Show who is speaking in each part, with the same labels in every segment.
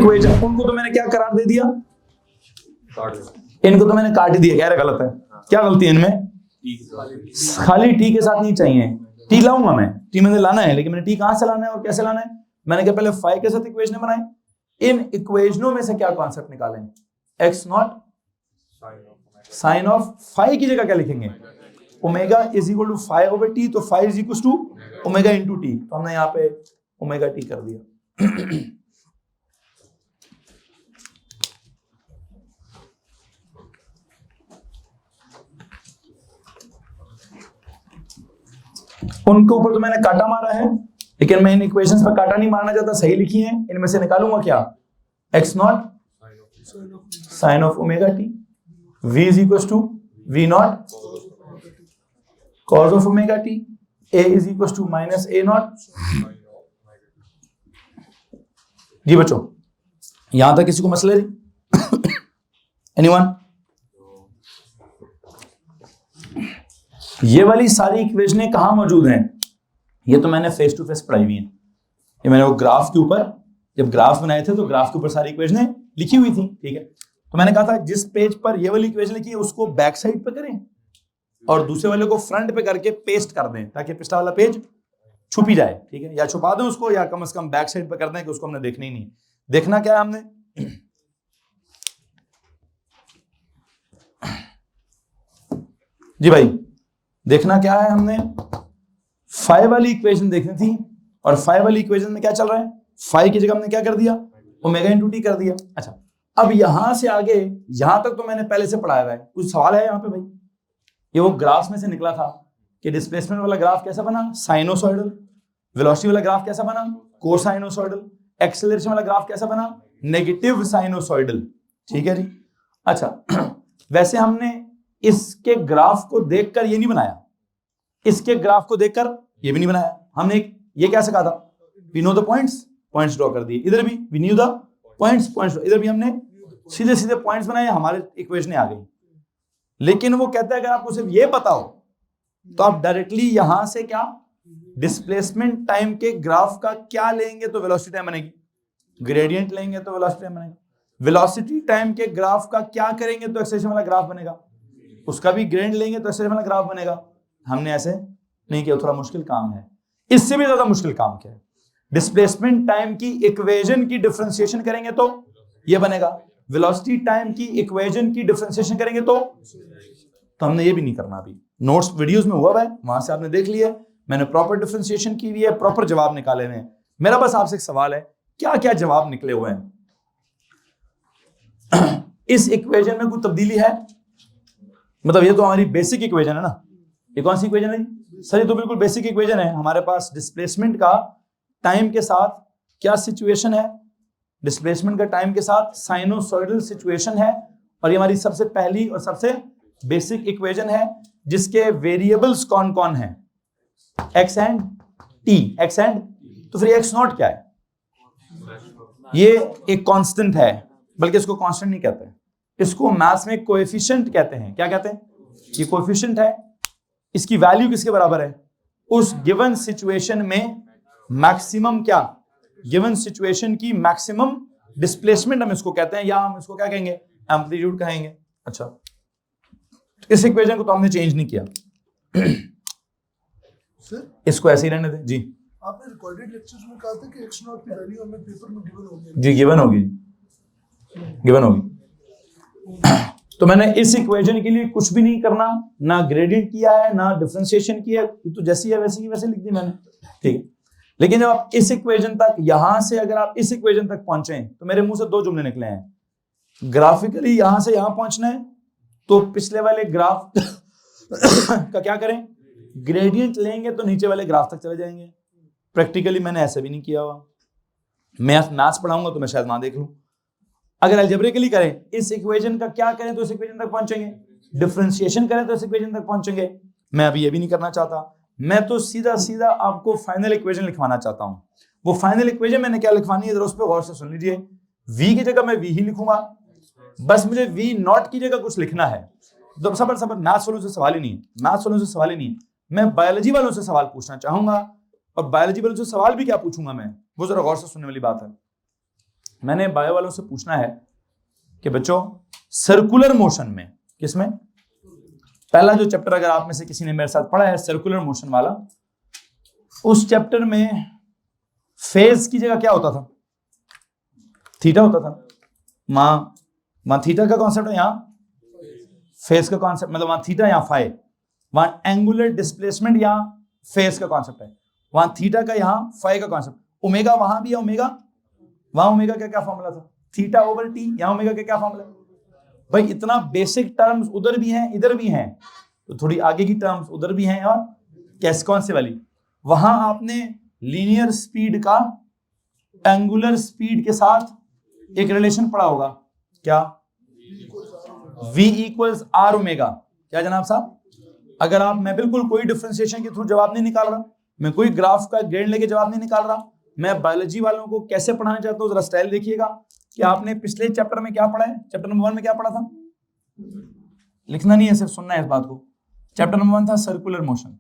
Speaker 1: Equation उनको तो मैंने क्या करार दे दिया, इनको तो मैंने काट ही दिया, कह रहे गलत है। क्या गलती है इनमें, खाली टी के साथ नहीं चाहिए, टी लाऊंगा मैं, टी मैंने लाना है, लेकिन मैंने टी कहां से लाना है और कैसे लाना है। मैंने कहा पहले फाई के साथ इक्वेशन बनाए, इन इक्वेशनों में से क्या कॉन्सेप्ट निकालें, x naught sine of phi की जगह क्या लिखेंगे, omega is equal to phi over t, तो phi is equal to omega into t, तो हमने यहाँ पे ओमेगा टी कर दिया। उनके ऊपर तो मैंने काटा मारा है, लेकिन मैं इन इक्वेशंस पर काटा नहीं मारना चाहता, सही लिखी है, इनमें से निकालूंगा क्या, x naught sine of omega T, v is equal to v not cos of omega t, a is equal to minus a naught. जी बच्चों यहां तक किसी को मसले नहीं, एनीवन? ये वाली सारी इक्वेशनें कहां मौजूद हैं, ये तो मैंने फेस टू फेस पढ़ाई हुई हैं, ये मैंने वो ग्राफ के ऊपर जब ग्राफ बनाए थे तो ग्राफ के ऊपर सारी इक्वेशनें लिखी हुई थी, ठीक है। तो मैंने कहा था जिस पेज पर ये वाली इक्वेशन लिखी है उसको बैक साइड पे करें और दूसरे वाले को फ्रंट पे करके पेस्ट कर दें ताकि पिछला वाला पेज छुप ही जाए, ठीक है, या छुपा दें उसको या कम से कम बैक साइड पे कर दें कि उसको हमने देखना ही नहीं। देखना क्या है हमने, जी भाई देखना क्या है, हमने फाई वाली इक्वेशन देखनी थी और फाई वाली इक्वेशन में क्या चल रहा है, फाई की जगह हमने क्या कर दिया, ओमेगा इंटू टी कर दिया। अच्छा अब यहां से आगे यहां तक तो मैंने पहले से पढ़ाया हुआ है, कुछ सवाल है यहाँ पे भाई? ये वो ग्राफ में से निकला था कि डिस्प्लेसमेंट वाला ग्राफ कैसा बना, साइनोसॉइडल, वेलोसिटी वाला ग्राफ कैसा बना, कोसाइनोसॉइडल, एक्सेलरेशन वाला ग्राफ कैसा बना, नेगेटिव साइनोसॉइडल, ठीक है जी। अच्छा वैसे हमने इसके ग्राफ को देखकर ये नहीं बनाया, इसके ग्राफ को देखकर ये भी नहीं बनाया, हमने ये क्या सिखा था, we know the points, points draw कर दिए, इधर भी we knew the points, points, इधर भी हमने सीधे सीधे पॉइंट्स बनाए, हमारे इक्वेशन आ गई। लेकिन वो कहता है अगर आपको सिर्फ ये पता हो तो आप डायरेक्टली यहां से क्या डिस्प्लेसमेंट टाइम के ग्राफ का क्या लेंगे तो वेलोसिटी टाइम बनेगी, ग्रेडियंट लेंगे तो वेलोसिटी टाइम बनेगा, वेलोसिटी टाइम के ग्राफ का क्या करेंगे तो एक्सेलरेशन वाला ग्राफ बनेगा, उसका भी ग्रेडियंट लेंगे तो एक्सेलरेशन वाला ग्राफ बनेगा। हमने ऐसे नहीं किया, थोड़ा मुश्किल काम है, इससे भी ज्यादा मुश्किल काम क्या है, डिस्प्लेसमेंट टाइम की इक्वेशन की डिफरेंशिएशन करेंगे तो ये बनेगा, वेलोसिटी टाइम की इक्वेशन की डिफरेंशिएशन करेंगे तो हमने ये भी नहीं करना, अभी नोट्स वीडियोस में हुआ है, वहां से आपने देख लिया, मैंने प्रॉपर डिफरेंशिएशन की हुई है, प्रॉपर जवाब निकाले हुए हैं। मेरा बस आपसे एक सवाल है, क्या क्या जवाब निकले हुए हैं? इस इक्वेशन में कोई तब्दीली है? मतलब ये तो हमारी बेसिक इक्वेशन है ना, ये कौन सी इक्वेशन है सर? ये तो बिल्कुल बेसिक इक्वेशन है। हमारे पास डिस्प्लेसमेंट का टाइम के साथ क्या सिचुएशन है, डिस्प्लेसमेंट का टाइम के साथ साइनोसॉइडल सिचुएशन है, और ये हमारी सबसे पहली और सबसे बेसिक इक्वेशन है जिसके वेरिएबल्स कौन कौन है, x and T, x and, तो फिर एक्स नॉट क्या है? ये एक कांस्टेंट है, बल्कि इसको कांस्टेंट नहीं कहते, इसको मैथ्स में कोएफिशिएंट कहते हैं। क्या कहते हैं? ये कोएफिशिएंट है, इसकी वैल्यू किसके बराबर है, उस गिवन सिचुएशन में मैक्सिमम क्या, गिवन सिचुएशन की मैक्सिमम डिस्प्लेसमेंट हम इसको कहते हैं, या हम इसको क्या कहेंगे, एम्पलीट्यूड कहेंगे। अच्छा इस इक्वेशन को तो हमने चेंज नहीं किया, इसको ऐसे ही रहने दें जी।
Speaker 2: आपने रिकॉर्डेड लेक्चर्स में कहा था कि x नॉट की वैल्यू हमें पेपर में गिवन होगी,
Speaker 1: जी गिवन होगी, गिवन होगी। तो मैंने इस इक्वेशन के लिए कुछ भी नहीं करना, ना ग्रेडियंट किया है ना डिफरेंशिएशन किया है, तो जैसी है वैसी की वैसे लिख दी मैंने, ठीक है। लेकिन जब आप इस इक्वेशन तक, यहां से अगर आप इस इक्वेशन तक पहुंचे तो मेरे मुंह से दो जुमले निकले हैं, ग्राफिकली यहां से यहां पहुंचना है तो पिछले वाले ग्राफ का क्या करें, ग्रेडियंट लेंगे तो नीचे वाले ग्राफ तक चले जाएंगे। प्रैक्टिकली मैंने ऐसा भी नहीं किया हुआ, मैं मैथ्स पढ़ाऊंगा तो मैं शायद वहां देख लूं। अगर अलजेब्रिकली करें, इस इक्वेशन का क्या करें तो इस इक्वेशन तक पहुंचेंगे, डिफरेंशिएशन करें तो इस इक्वेशन तक पहुंचेंगे। मैं अभी ये भी नहीं करना चाहता, मैं तो सीधा सीधा आपको फाइनल इक्वेशन लिखवाना चाहता हूं। वो फाइनल इक्वेशन मैंने क्या लिखवानी है, उस पर गौर से सुन लीजिए। v की जगह मैं v ही लिखूंगा, बस मुझे v नॉट की जगह कुछ लिखना है। तो सबर सबर, मैथ्स वालों से सवाल ही नहीं है, मैथ्स वालों से सवाल ही नहीं है। मैं बायोलॉजी वालों से सवाल पूछना चाहूंगा, और बायोलॉजी वालों से सवाल भी क्या पूछूंगा मैं, वो जरा गौर से सुनने वाली बात है। मैंने बायो वालों से पूछना है कि बच्चों सर्कुलर मोशन में, किसमें, पहला जो चैप्टर अगर आप में से किसी ने मेरे साथ पढ़ा है सर्कुलर मोशन वाला, उस चैप्टर में फेज की जगह क्या होता था? थीटा होता था। वहां थीटा का कॉन्सेप्ट है, यहां फेज का कॉन्सेप्ट, मतलब वहां थीटा यहां फाई, वहां एंगुलर डिस्प्लेसमेंट यहां फेज का कॉन्सेप्ट है, वहां थीटा का यहां फाई का कॉन्सेप्ट। ओमेगा वहां भी है, ओमेगा वहां ओमेगा का क्या फॉर्मूला था? Theta over T. यहां ओमेगा का क्या फॉर्मूला? भाई इतना बेसिक टर्म्स उधर भी हैं इधर भी हैं, तो थोड़ी आगे की टर्म्स उधर भी हैं। और कैसे, कौन से वाली? वहां आपने लीनियर स्पीड का एंगुलर स्पीड के साथ एक रिलेशन पढ़ा होगा, क्या? v equals R omega. क्या जनाब साहब? अगर आप, मैं बिल्कुल कोई डिफरेंशिएशन के थ्रू जवाब नहीं निकाल रहा, मैं कोई ग्राफ का ग्रेड लेके जवाब नहीं निकाल रहा, मैं बायोलॉजी वालों को कैसे पढ़ाना चाहता हूँ जरा स्टाइल देखिएगा कि आपने पिछले चैप्टर में क्या पढ़ा है, चैप्टर नंबर 1 में क्या पढ़ा था, लिखना नहीं है सिर्फ सुनना है इस बात को। चैप्टर नंबर 1 था सर्कुलर मोशन।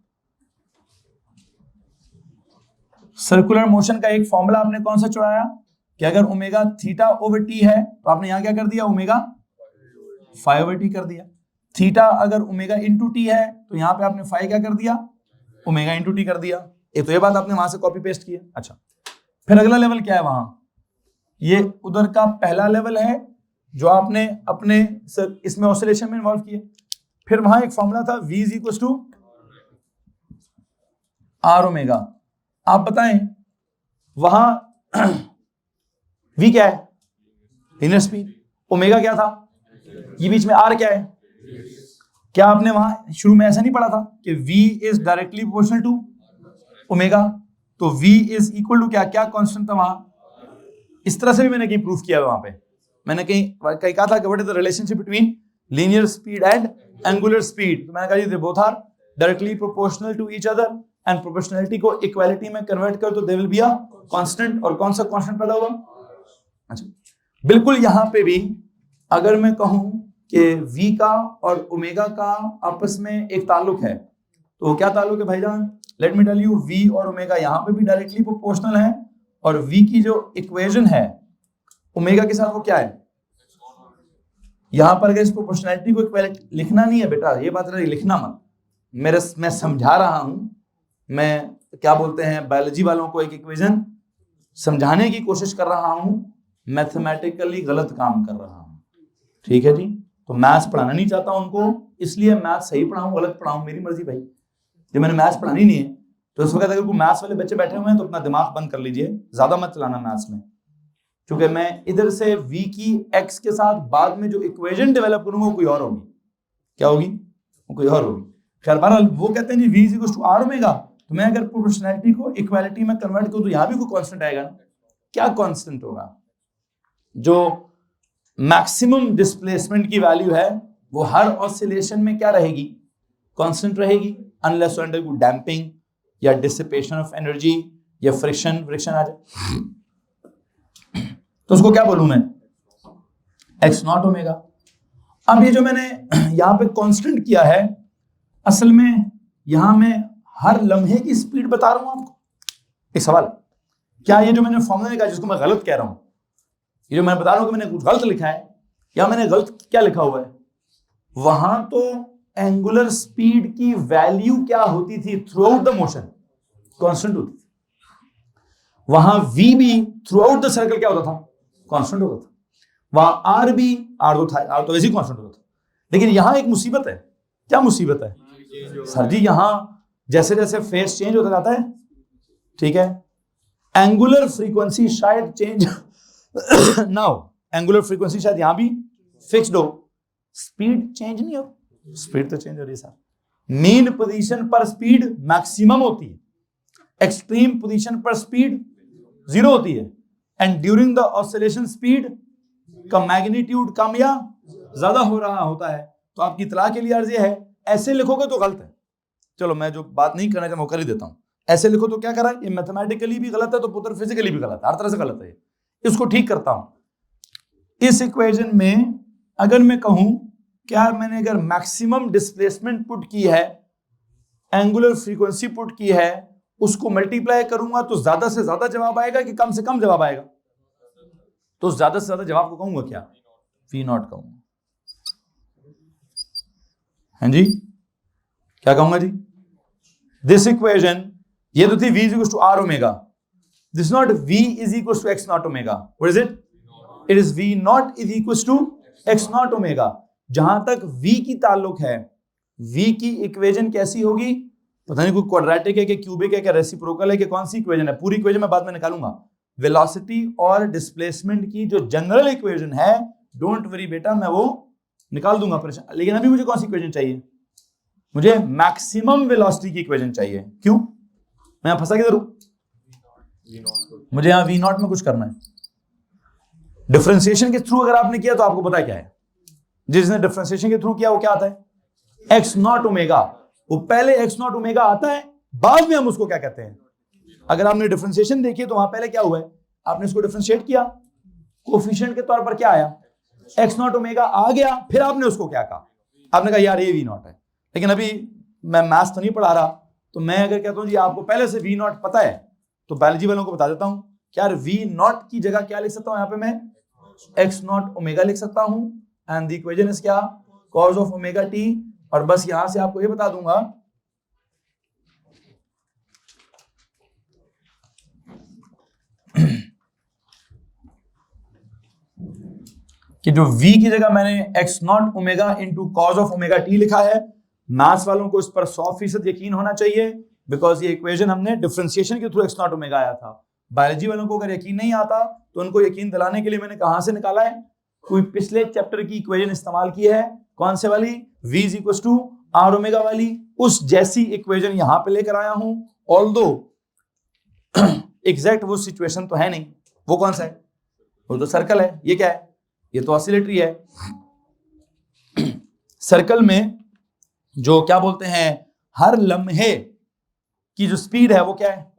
Speaker 1: सर्कुलर मोशन का एक फॉर्मूला आपने कौन सा चुराया कि अगर ओमेगा थीटा ओवर टी है तो आपने यहां क्या कर दिया, ओमेगा फाई ओवर टी कर दिया। थीटा अगर ओमेगा इंटू टी है तो यहां पे आपने फाई क्या कर दिया, ओमेगा इंटू टी कर दिया। एक तो ये बात आपने वहां से कॉपी पेस्ट किया। अच्छा, फिर अगला लेवल क्या है वहां, ये उधर का पहला लेवल है जो आपने अपने इसमें ऑसिलेशन में इन्वॉल्व किया। फिर वहां एक फॉर्मूला था v is equal to are omega. आप बताएं वहां v क्या है, लीनियर स्पीड, ओमेगा क्या था, ये बीच में r क्या है? क्या आपने वहां शुरू में ऐसा नहीं पढ़ा था कि v is directly proportional to omega? तो v इज इक्वल टू क्या, क्या कांस्टेंट था वहां? इस तरह से भी मैंने कहीं प्रूफ किया है, वहां पे मैंने कहीं कहा था कि what is the relationship between linear speed and angular speed. तो मैंने कहा they both are directly proportional to each other and proportionality को इक्वालिटी में कन्वर्ट कर तो they will be a constant. और कौन सा कांस्टेंट पैदा हुआ? अच्छा, बिल्कुल यहां पे भी अगर मैं कहूं कि v का और ओमेगा का आपस में एक ताल्लुक है, तो क्या ताल्लुक है भाईजान? Let me tell you, v और ओमेगा यहां पे भी डायरेक्टली प्रोपोर्शनल है, और v की जो इक्वेशन है ओमेगा के साथ वो क्या है? यहां पर अगर इस प्रोपोर्शनैलिटी को इक्वालिटी लिखना नहीं है बेटा, ये बात रही, लिखना मत। मैं समझा रहा हूं, मैं क्या बोलते हैं बायोलॉजी वालों को एक इक्वेशन समझाने की कोशिश कर रहा हूं, मैथमेटिकली गलत काम कर रहा हूं, ठीक है जी? तो मैथ्स पढ़ाना नहीं चाहता उनको, इसलिए मैथ्स सही पढ़ाऊं गलत पढ़ाऊं मेरी मर्जी भाई। जब मैंने मैथ्स पढ़ानी नहीं है तो इस वक्त अगर कोई मैथ्स वाले बच्चे बैठे हुए हैं तो अपना दिमाग बंद कर लीजिए, ज्यादा मत चलाना मैथ्स में, क्योंकि मैं इधर से v की x के साथ बाद में जो इक्वेशन डेवलप करूंगा वो कोई और होगी। क्या होगी? वो कोई और होगी। खैर बहरहाल वो कहते हैं जी v is equal to are omega, तो मैं अगर प्रोपोर्शनैलिटी को इक्वालिटी में कन्वर्ट करूं तो यहां भी कोई कांस्टेंट आएगा ना। क्या कांस्टेंट होगा? जो मैक्सिमम डिस्प्लेसमेंट की वैल्यू है वो हर ऑसिलेशन में क्या रहेगी? कांस्टेंट रहेगी, अनलेस टू अंडरगो डैम्पिंग या डिसिपेशन ऑफ एनर्जी या फ्रिक्शन आ जाए। तो उसको क्या बोलूं मैं? X not omega. अब ये जो मैंने यहां पे कांस्टेंट किया है, असल में यहां मैं हर लम्हे की स्पीड बता रहा हूं आपको। एक सवाल, क्या ये जो मैंने फॉर्मूला निकाला जिसको मैं गलत कह रहा हूं, ये जो मैं बता रहा हूं कि मैंने कुछ गलत लिखा है, या मैंने गलत क्या लिखा हुआ है? वहां तो एंगुलर स्पीड की वैल्यू क्या होती थी through out the motion? Constant होती थी। वहां v भी थ्रू आउट द सर्कल क्या होता था? कांस्टेंट होता था। वहां r भी, r तो वैसे ही कांस्टेंट होता था। लेकिन यहां एक मुसीबत है। क्या मुसीबत है सर जी? यहां जैसे जैसे फेस चेंज होता जाता है, ठीक है, एंगुलर फ्रीक्वेंसी शायद चेंज ना हो, एंगुलर फ्रीक्वेंसी शायद यहां भी फिक्स्ड हो, स्पीड चेंज नहीं हो। स्पीड तो चेंज हो रही है सर। मीन पोजीशन पर स्पीड मैक्सिमम होती है, एक्सट्रीम पोजीशन पर स्पीड 0 होती है, and during the oscillation speed का मैग्नीट्यूड कम या ज्यादा हो रहा होता है। तो आपकी इतला के लिए अर्ज ये है, ऐसे लिखोगे तो गलत है। चलो मैं जो बात नहीं करना चाहता वो कर ही देता हूं। ऐसे लिखो तो क्या करा, ये मैथमेटिकली भी गलत है तो पुत्र फिजिकली भी गलत है, हर तरह से गलत है। इसको ठीक करता हूं। इस इक्वेशन में अगर मैं कहूं क्या मैंने अगर मैक्सिमम डिस्प्लेसमेंट पुट की है, एंगुलर फ्रीक्वेंसी पुट की है, उसको मल्टीप्लाई करूंगा तो ज्यादा से ज्यादा जवाब आएगा कि कम से कम जवाब आएगा? तो ज्यादा से ज्यादा जवाब को कहूंगा क्या, वी नॉट कहूंगा। हाँ जी, क्या कहूंगा जी, दिस इक्वेशन, ये तो थी v is equal to are omega, this not v is equal to x not omega, what is it, it is v nought is equal to x not omega. जहां तक v की ताल्लुक है, v की equation कैसी होगी, पता नहीं कोई क्वाड्रेटिक है कि क्यूबिक है कि रेसिप्रोकल है कि कौन सी इक्वेशन है, पूरी इक्वेशन मैं बाद में निकालूंगा। वेलोसिटी और डिस्प्लेसमेंट की जो जनरल इक्वेशन है, डोंट वरी बेटा, मैं वो निकाल दूंगा परेशान, लेकिन अभी मुझे कौन सी इक्वेशन चाहिए, मुझे मैक्सिमम वेलोसिटी की इक्वेशन चाहिए। क्यों, मैं यहां फंसा किधर हूं, मुझे यहां वी नॉट में कुछ करना है। डिफरेंशिएशन के थ्रू अगर आपने किया तो आपको पता क्या है, जिसने डिफरेंशिएशन के थ्रू किया वो क्या आता है, एक्स नॉट ओमेगा। वो पहले एक्स नॉट ओमेगा आता है, बाद में हम उसको क्या कहते हैं। अगर आपने डिफरेंशिएशन देखी तो वहां पहले क्या हुआ है, आपने इसको डिफरेंशिएट किया, कोफिशिएंट के तौर पर क्या आया, एक्स नॉट ओमेगा आ गया, फिर आपने उसको क्या कहा, आपने कहा यार ये वी नॉट है। लेकिन अभी मैं मैथ्स तो नहीं पढ़ा रहा, तो मैं अगर कहता हूं जी आपको पहले से वी नॉट पता है, तो बायोलॉजी वालों को बता देता हूं कि यार वी नॉट की जगह क्या लिख सकता हूं, यहां पे मैं एक्स नॉट ओमेगा लिख सकता हूं, एंड द इक्वेशन इज क्या, कॉस ऑफ ओमेगा टी। और बस यहां से आपको ये बता दूंगा कि जो v की जगह मैंने x not omega into cos of omega T लिखा है। मैथ्स वालों को इस पर 100% यकीन होना चाहिए, बिकॉज ये इक्वेशन हमने डिफरेंशिएशन के थ्रू एक्स नॉट ओमेगा आया था। बायोलॉजी वालों को अगर यकीन नहीं आता तो उनको यकीन दिलाने के लिए मैंने कहां से निकाला है, कोई पिछले चैप्टर की इक्वेशन इस्तेमाल की है, कौन से वाली, v is equal to are omega वाली, उस जैसी इक्वेशन यहां पे लेकर आया हूं। ऑल्दो एग्जैक्ट वो सिचुएशन तो है नहीं, वो कौन सा है, वो तो सर्कल है, ये क्या है, ये तो ऑसिलेटरी है। सर्कल में जो क्या बोलते हैं, हर लम्हे की जो स्पीड है वो क्या है,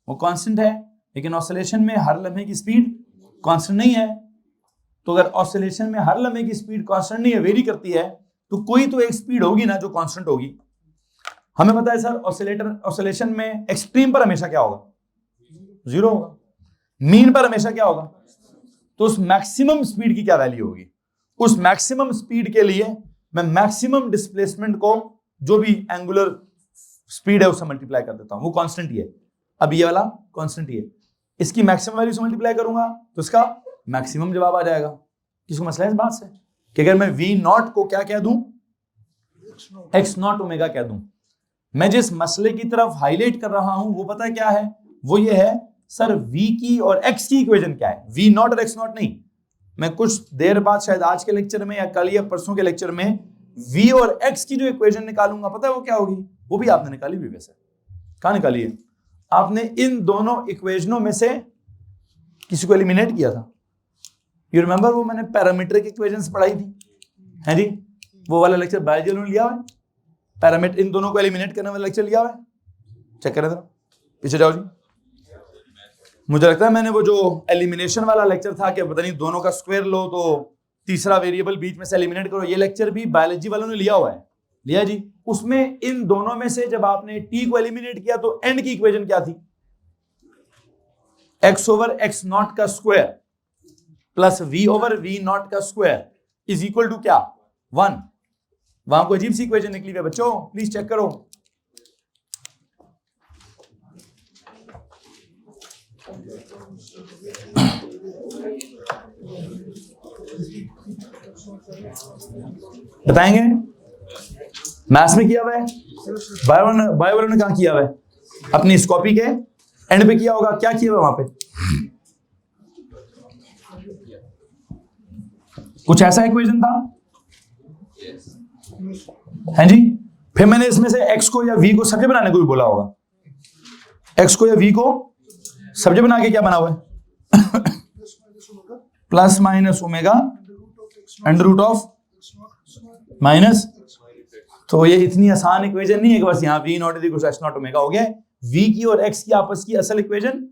Speaker 1: वो कांस्टेंट है, लेकिन ऑसिलेशन में हर लम्हे की स्पीड कांस्टेंट नहीं है। तो अगर ऑसिलेशन में हर लम्हे की स्पीड कांस्टेंट नहीं है, वेरी करती है, तो कोई तो एक स्पीड होगी ना जो कांस्टेंट होगी। हमें पता है सर ऑसिलेशन में एक्सट्रीम पर हमेशा क्या होगा, जीरो होगा, मीन पर हमेशा क्या होगा, तो उस मैक्सिमम स्पीड की क्या वैल्यू होगी, उस मैक्सिमम स्पीड के लिए मैं मैक्सिमम डिस्प्लेसमेंट को जो भी एंगुलर स्पीड है उससे मल्टीप्लाई कर देता हूं, वो कांस्टेंट ही है। अब ये वाला कांस्टेंट ही है, इसकी मैक्सिमम वैल्यू से मल्टीप्लाई करूंगा तो इसका मैक्सिमम जवाब आ जाएगा। किसको मसला है इस बात से कि अगर मैं वी नॉट को क्या कह दूं, एक्स नॉट ओमेगा कह दूं। मैं जिस मसले की तरफ हाईलाइट कर रहा हूं वो पता क्या है, वो ये है सर v की और x की इक्वेशन क्या है, v नॉट और x नॉट नहीं। मैं कुछ देर बाद शायद आज के लेक्चर में या कल या परसों के लेक्चर में v और x की जो इक्वेशन निकालूंगा, पता है वो क्या होगी, वो भी आपने निकाली भी, वैसे कहां निकाली है आपने, इन दोनों इक्वेशनों में से किसी को एलिमिनेट किया था। यू रिमेंबर वो मैंने पैरामीट्रिक इक्वेशंस पढ़ाई थी, है जी, वो वाला लेक्चर बायोलॉजी में लिया हुआ है, पैरामीटर इन दोनों को एलिमिनेट करने वाला लेक्चर लिया हुआ है, चेक करें जरा, पीछे जाओ जी। मुझे लगता है मैंने वो जो एलिमिनेशन वाला लेक्चर था कि पता नहीं दोनों का स्क्वायर लो तो तीसरा वेरिएबल बीच में से एलिमिनेट करो, ये लेक्चर भी बायोलॉजी वालों ने लिया हुआ है, लिया जी। उसमें इन दोनों में से जब आपने टी को एलिमिनेट किया तो एंड की इक्वेशन क्या थी, एक्स ओवर एक्स नॉट का square plus we over V nought का स्क्वायर इज इक्वल टू क्या, 1। वहां को अजीब सी इक्वेशन निकली है बच्चों, प्लीज चेक करो। बताएंगे, मैथ्स में किया हुआ है, बायो ने कहा किया हुआ है, अपनी स्कॉपी के एंड पे किया होगा, क्या किया हुआ वहां पे, कुछ ऐसा इक्वेशन था, है जी। फिर मैंने इसमें से x को या v को सब्जेक्ट बनाने को भी बोला होगा, x को या v को सब्जेक्ट बना के क्या बना हुआ है plus minus omega under root of minus. तो ये इतनी आसान इक्वेशन नहीं है कि बस यहाँ v nought is equal to x nought omega हो गया। v की और x की आपस की असल इक्वेशन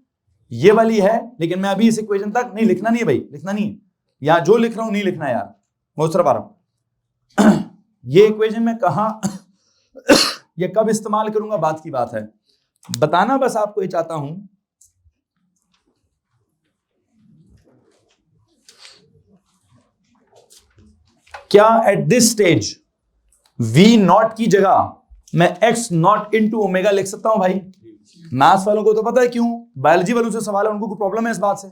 Speaker 1: ये वाली है, लेकिन मैं अभी इस इक्वेशन तक नहीं, लिखना नहीं है भाई, लिखना नहीं है, यहाँ जो लिख रहा हूं नहीं लिखना यार, बहुत सारा बार ये इक्वेशन मैं कहां ये कब इस्तेमाल करूंगा बात की बात है, बताना बस आपको ये चाहता हूं क्या at this stage V nought की जगह मैं एक्स नॉट इंटू ओमेगा लिख सकता हूं भाई? मैथ्स वालों को तो पता है क्यों, बायोलॉजी वालों से सवाल है, उनको कोई प्रॉब्लम है इस बात से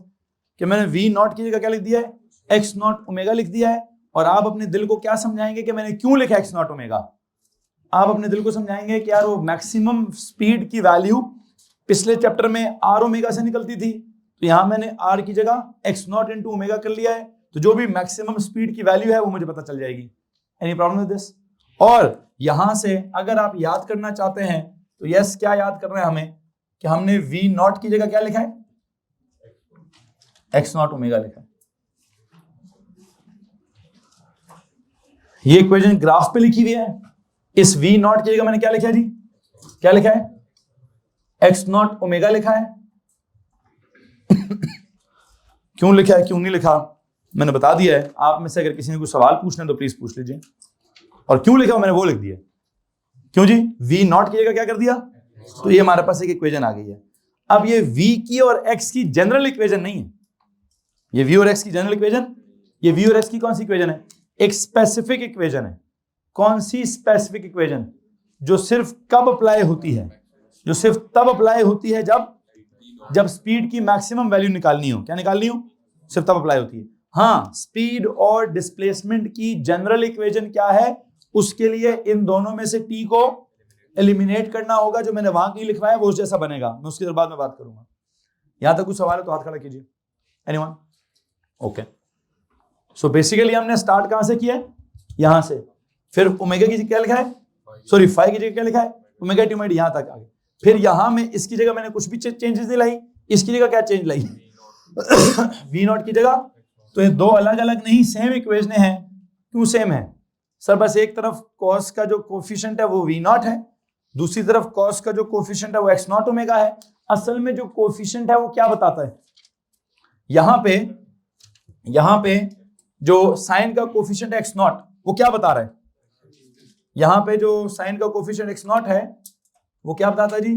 Speaker 1: कि मैंने वी नॉट की जगह क्या लिख दिया है, एक्स नॉट ओमेगा लिख दिया है। और आप अपने दिल को क्या समझाएंगे कि मैंने क्यों लिखा एक्स नॉट ओमेगा? आप अपने दिल को समझाएंगे कि यार वो मैक्सिमम स्पीड की वैल्यू पिछले चैप्टर में आर ओमेगा से निकलती थी, तो यहां मैंने आर की जगह एक्स नॉट इंटू ओमेगा कर लिया है, तो जो भी मैक्सिमम स्पीड की वैल्यू है वो मुझे पता चल जाएगी। Any problem with this? और यहां से अगर आप याद करना चाहते हैं तो यस, क्या याद करना है हमें कि हमने वी नॉट की जगह क्या लिखा है, एक्स नॉट ओमेगा लिखा है। ये इक्वेशन ग्राफ पे लिखी हुई है, इस वी नॉट की जगह मैंने क्या लिखा है जी, क्या लिखा है, एक्स नॉट ओमेगा लिखा है। क्यों लिखा है, क्यों नहीं लिखा, मैंने बता दिया है। आप में से अगर किसी ने कोई सवाल पूछना है तो प्लीज पूछ लीजिए। और क्यों लिखा मैंने वो लिख दिया। क्यों जी, वी नॉट की जगह क्या कर दिया, तो ये हमारे पास एक इक्वेशन आ गई है। अब ये v की और x की जनरल इक्वेशन नहीं है, ये v और x की जनरल इक्वेशन, ये v और x की कौन सी इक्वेशन है, एक स्पेसिफिक इक्वेशन है। कौन सी स्पेसिफिक इक्वेशन? जो सिर्फ कब अप्लाई होती है, जो सिर्फ तब अप्लाई होती है जब स्पीड की मैक्सिमम वैल्यू निकालनी हो। क्या निकालनी हो? सिर्फ तब अप्लाई होती है। हाँ, स्पीड और डिस्प्लेसमेंट की जनरल इक्वेशन क्या है, उसके लिए इन दोनों में से t को एलिमिनेट करना होगा। जो मैंने वहां की लिखवाया वो उस जैसा बनेगा, मैं उसके बाद में बात करूंगा। यहां तक कुछ सवाल है तो हाथ खड़ा कीजिए। एनीवन? ओके। सो बेसिकली हमने स्टार्ट कहां से किया है, यहां से। फिर ओमेगा की जगह क्या लिखा है, सॉरी फाई की जगह क्या लिखा है, ओमेगा टी माइनस, यहां तक आ गए। फिर यहां में इसकी जगह मैंने कुछ भी चेंजेस नहीं लाई, इसकी जगह क्या चेंज लाई वी नॉट की जगह। तो ये दो अलग अलग नहीं, सेम इक्वेशन है। क्यों सेम है सर? बस एक तरफ कॉस का जो कोफिशिएंट है वो वी नॉट है, दूसरी तरफ कॉस का जो कोफिशिएंट है वो एक्स नॉट ओमेगा है। असल में जो कोफिशिएंट है वो क्या बताता है, यहां पे जो साइन का कोफिशिएंट एक्स नॉट वो क्या बता रहा है, यहां पे जो साइन का कोफिशिएंट एक्स नॉट है वो क्या बताता है जी,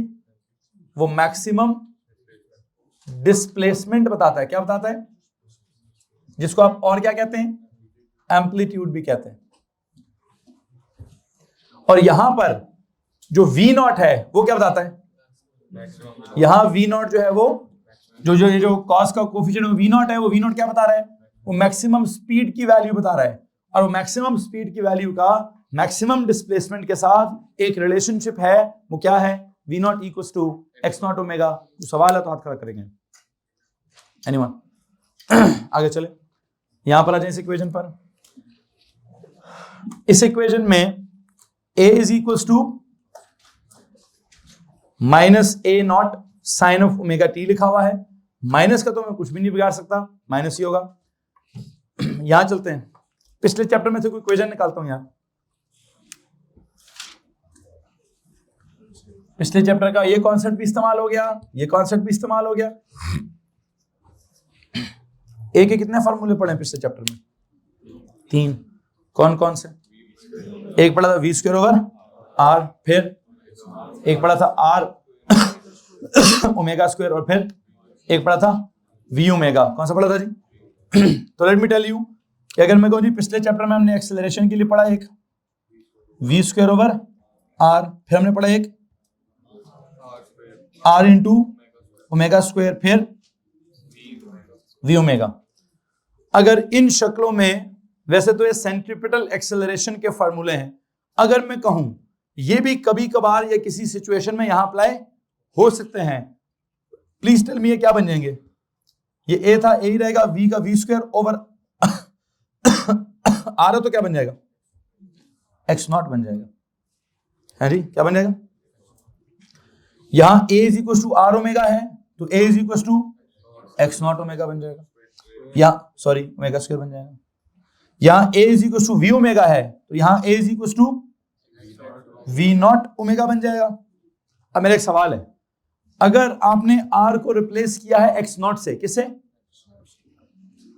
Speaker 1: वो मैक्सिमम डिस्प्लेसमेंट बताता है। क्या बताता है? जिसको आप और क्या कहते हैं, एम्पलीट्यूड भी कहते हैं। और यहां पर जो वी नॉट है वो क्या बताता है, यहां वी नॉट जो है वो जो कॉस का कोफिशिएंट वी नॉट है, वो वी नॉट क्या बता रहा है, वो मैक्सिमम स्पीड की वैल्यू बता रहा है। और वो मैक्सिमम स्पीड की वैल्यू का मैक्सिमम डिस्प्लेसमेंट के साथ एक रिलेशनशिप है, वो क्या है, V nought equals to x not omega. तो सवाल है तो हाथ खड़ा करेंगे। एनीवन? आगे चले, यहां पर आ जाए इस इक्वेशन पर। इस इक्वेशन में a is equals to minus A nought sine of omega T लिखा हुआ है। माइनस का तो मैं कुछ भी नहीं बिगाड़ सकता, माइनस ही होगा। यहां चलते हैं, पिछले चैप्टर में से कोई इक्वेशन निकालता हूं यार। पिछले चैप्टर का ये कॉन्सेप्ट भी इस्तेमाल हो गया, ये कॉन्सेप्ट भी इस्तेमाल हो गया। ए के कितने फॉर्मूले पढ़े पिछले चैप्टर में? 3। कौन कौन से? एक पढ़ा था वी स्क्वायर ओवर आर, फिर एक पढ़ा था आर ओमेगा स्क्वायर, और फिर एक पढ़ा था वी ओमेगा। कौन सा पढ़ा था जी? तो लेट मी टेल यू कि अगर मैं कहूं जी पिछले चैप्टर में हमने एक्सेलरेशन के लिए पढ़ा एक वी स्क्वायर ओवर आर, फिर हमने पढ़ा एक आर इंटू ओमेगा स्क्वायर, फिर वी ओमेगा। अगर इन शक्लों में, वैसे तो ये सेंट्रीपिटल एक्सेलरेशन के फॉर्मूले हैं, अगर मैं कहूं ये भी कभी कभार या किसी सिचुएशन में यहां अप्लाई हो सकते हैं, प्लीज टेल मी ये क्या बन जाएंगे। ये ए था, ए ही रहेगा, वी का वी स्क्वायर ओवर आर है तो क्या बन जाएगा, एक्स नॉट बन जाएगा, है जी? क्या बन जाएगा? यहां a is equal to are omega है तो a is equal to x not omega बन जाएगा, या सॉरी ओमेगा स्क्वायर बन जाएगा। यहां a is equal to v omega है तो यहां a is equal to v naught omega बन जाएगा। अब मेरा एक सवाल है, अगर आपने आर को रिप्लेस किया है एक्स नॉट से, किससे,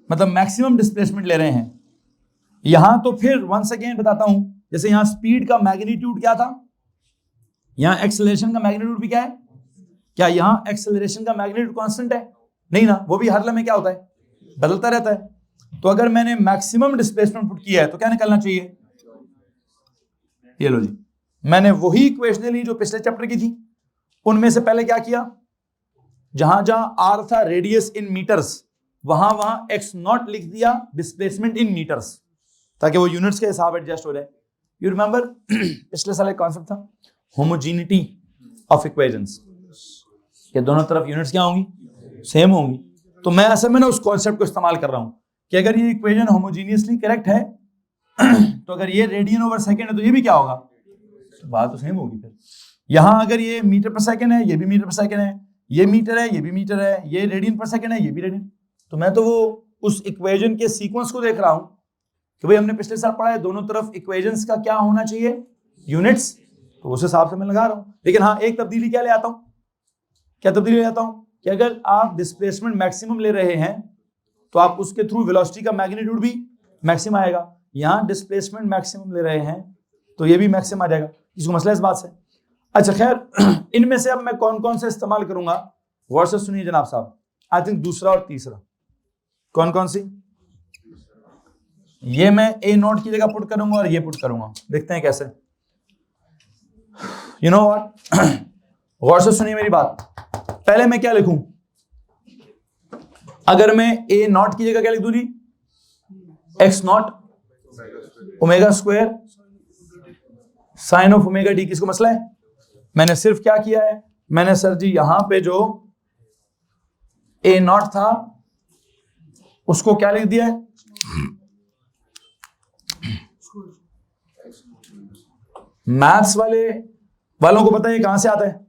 Speaker 1: मतलब मैक्सिमम डिस्प्लेसमेंट ले रहे हैं यहां, तो फिर वंस अगेन बताता हूं, जैसे यहां स्पीड का मैग्नीट्यूड क्या था, यहां एक्सेलरेशन का मैग्नीट्यूड भी क्या है, क्या यहां एक्सेलरेशन का मैग्नीट्यूड कांस्टेंट है? नहीं ना, वो भी हर लम्हे क्या होता है, बदलता रहता है। तो अगर मैंने मैक्सिमम डिस्प्लेसमेंट पुट किया है तो क्या निकलना चाहिए? ये लो जी, मैंने वही इक्वेशन ली जो पिछले चैप्टर की थी। उनमें से पहले क्या किया, जहां जहां आर था रेडियस इन मीटर्स, वहां वहां एक्स नॉट लिख दिया डिस्प्लेसमेंट इन मीटर्स, ताकि वो यूनिट्स के हिसाब एडजस्ट हो जाए। यू रिमेंबर पिछले साल एक कॉन्सेप्ट था होमोजीनिटी ऑफ इक्वेशंस, कि दोनों तरफ यूनिट्स क्या होंगी? सेम होंगी। तो मैं असल में ना उस कॉन्सेप्ट को इस्तेमाल कर रहा हूं कि अगर ये इक्वेशन होमोजीनियसली करेक्ट है तो अगर ये रेडियन ओवर सेकेंड है तो ये भी क्या होगा? तो बात तो सेम होगी। फिर यहां अगर ये मीटर पर सेकेंड है, ये भी मीटर पर सेकेंड है, ये मीटर है, ये भी मीटर है, ये रेडियन पर सेकेंड है, ये भी रेडियन। तो मैं तो वो उस इक्वेशन के सीक्वेंस को देख रहा हूं कि भाई हमने पिछले साल पढ़ा है दोनों तरफ इक्वेशंस का क्या होना चाहिए? यूनिट्स। तो उस हिसाब से मैं लगा रहा हूं। लेकिन हाँ, एक तब्दीली क्या ले आता हूं? क्या तब्दीली ले आता हूं कि अगर आप डिस्प्लेसमेंट मैक्सिमम ले रहे हैं तो आप उसके थ्रू वेलोसिटी का मैग्नीट्यूड भी मैक्सिमम आएगा। यहां डिस्प्लेसमेंट मैक्सिमम ले रहे हैं तो ये भी मैक्सिमम आ जाएगा। इसको मसला इस बात से। अच्छा खैर, इनमें से अब मैं कौन कौन से इस्तेमाल करूंगा गौर से सुनिए जनाब साहब। आई थिंक दूसरा और तीसरा। कौन कौन सी? ये मैं ए नोट की जगह पुट करूंगा और ये पुट करूंगा। देखते हैं कैसे। यू नो व्हाट, गौर से सुनिए मेरी बात। पहले मैं क्या लिखूं? अगर मैं ए नॉट की जगह क्या लिख दूं जी? X not omega square sine of omega d. किसको मसला है? मैंने सिर्फ क्या किया है, मैंने सर जी यहां पे जो ए नॉट था उसको क्या लिख दिया है? मैथ्स वालों को पता है ये कहां से आता है?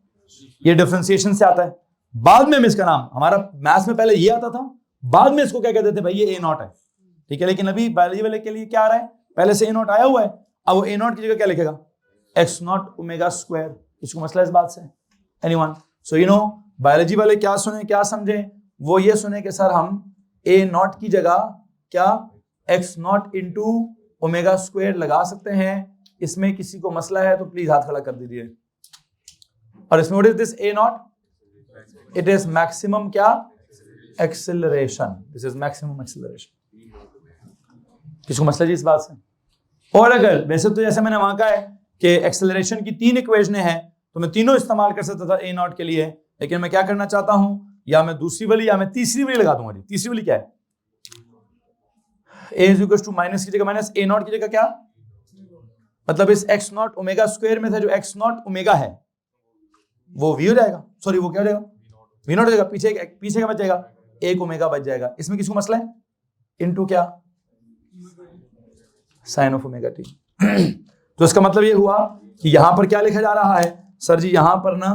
Speaker 1: ये डिफरेंशिएशन से आता है। बाद में इसका नाम, हमारा मैथ्स में पहले ये आता था, बाद में इसको क्या कहते थे? भाई ये ए नॉट है, ठीक है। लेकिन अभी बायोलॉजी वाले के लिए क्या आ रहा है? पहले से ए नॉट आया हुआ है, अब वो ए नॉट की जगह क्या लिखेगा? X not omega square. इसको मसला इस बात से anyone? So you no biology वाले क्या सुने क्या समझे? वो ये सुने कि सर हम ए नॉट की जगह क्या x nought into omega square लगा सकते हैं। इसमें किसी को मसला है तो प्लीज हाथ खड़ा कर दीजिए। और इसमें what is this a naught? It is maximum क्या? Acceleration. This is maximum acceleration. किसको मसला जी इस बात से? और अगर वैसे तो जैसे मैंने वहां कहा है कि एक्सेलरेशन की 3 इक्वेशनें हैं तो मैं तीनों इस्तेमाल कर सकता था ए नॉट के लिए, लेकिन मैं क्या करना चाहता हूं, या मैं दूसरी वाली या मैं तीसरी वाली लगा दूंगा जी। तीसरी वाली क्या है? ए इज इक्वल टू माइनस की जगह माइनस, ए नॉट की जगह क्या? मतलब इस एक्स नॉट ओमेगा स्क्वायर में था जो एक्स नॉट ओमेगा है वो वी हो जाएगा, सॉरी वो क्या हो जाएगा? वी नॉट हो जाएगा। पीछे क्या बच जाएगा? एक ओमेगा बच जाएगा। इसमें किसको मसला है? इनटू क्या? Sine of omega T. तो इसका मतलब ये हुआ कि यहां पर क्या लिखा जा रहा है? सर जी यहां पर ना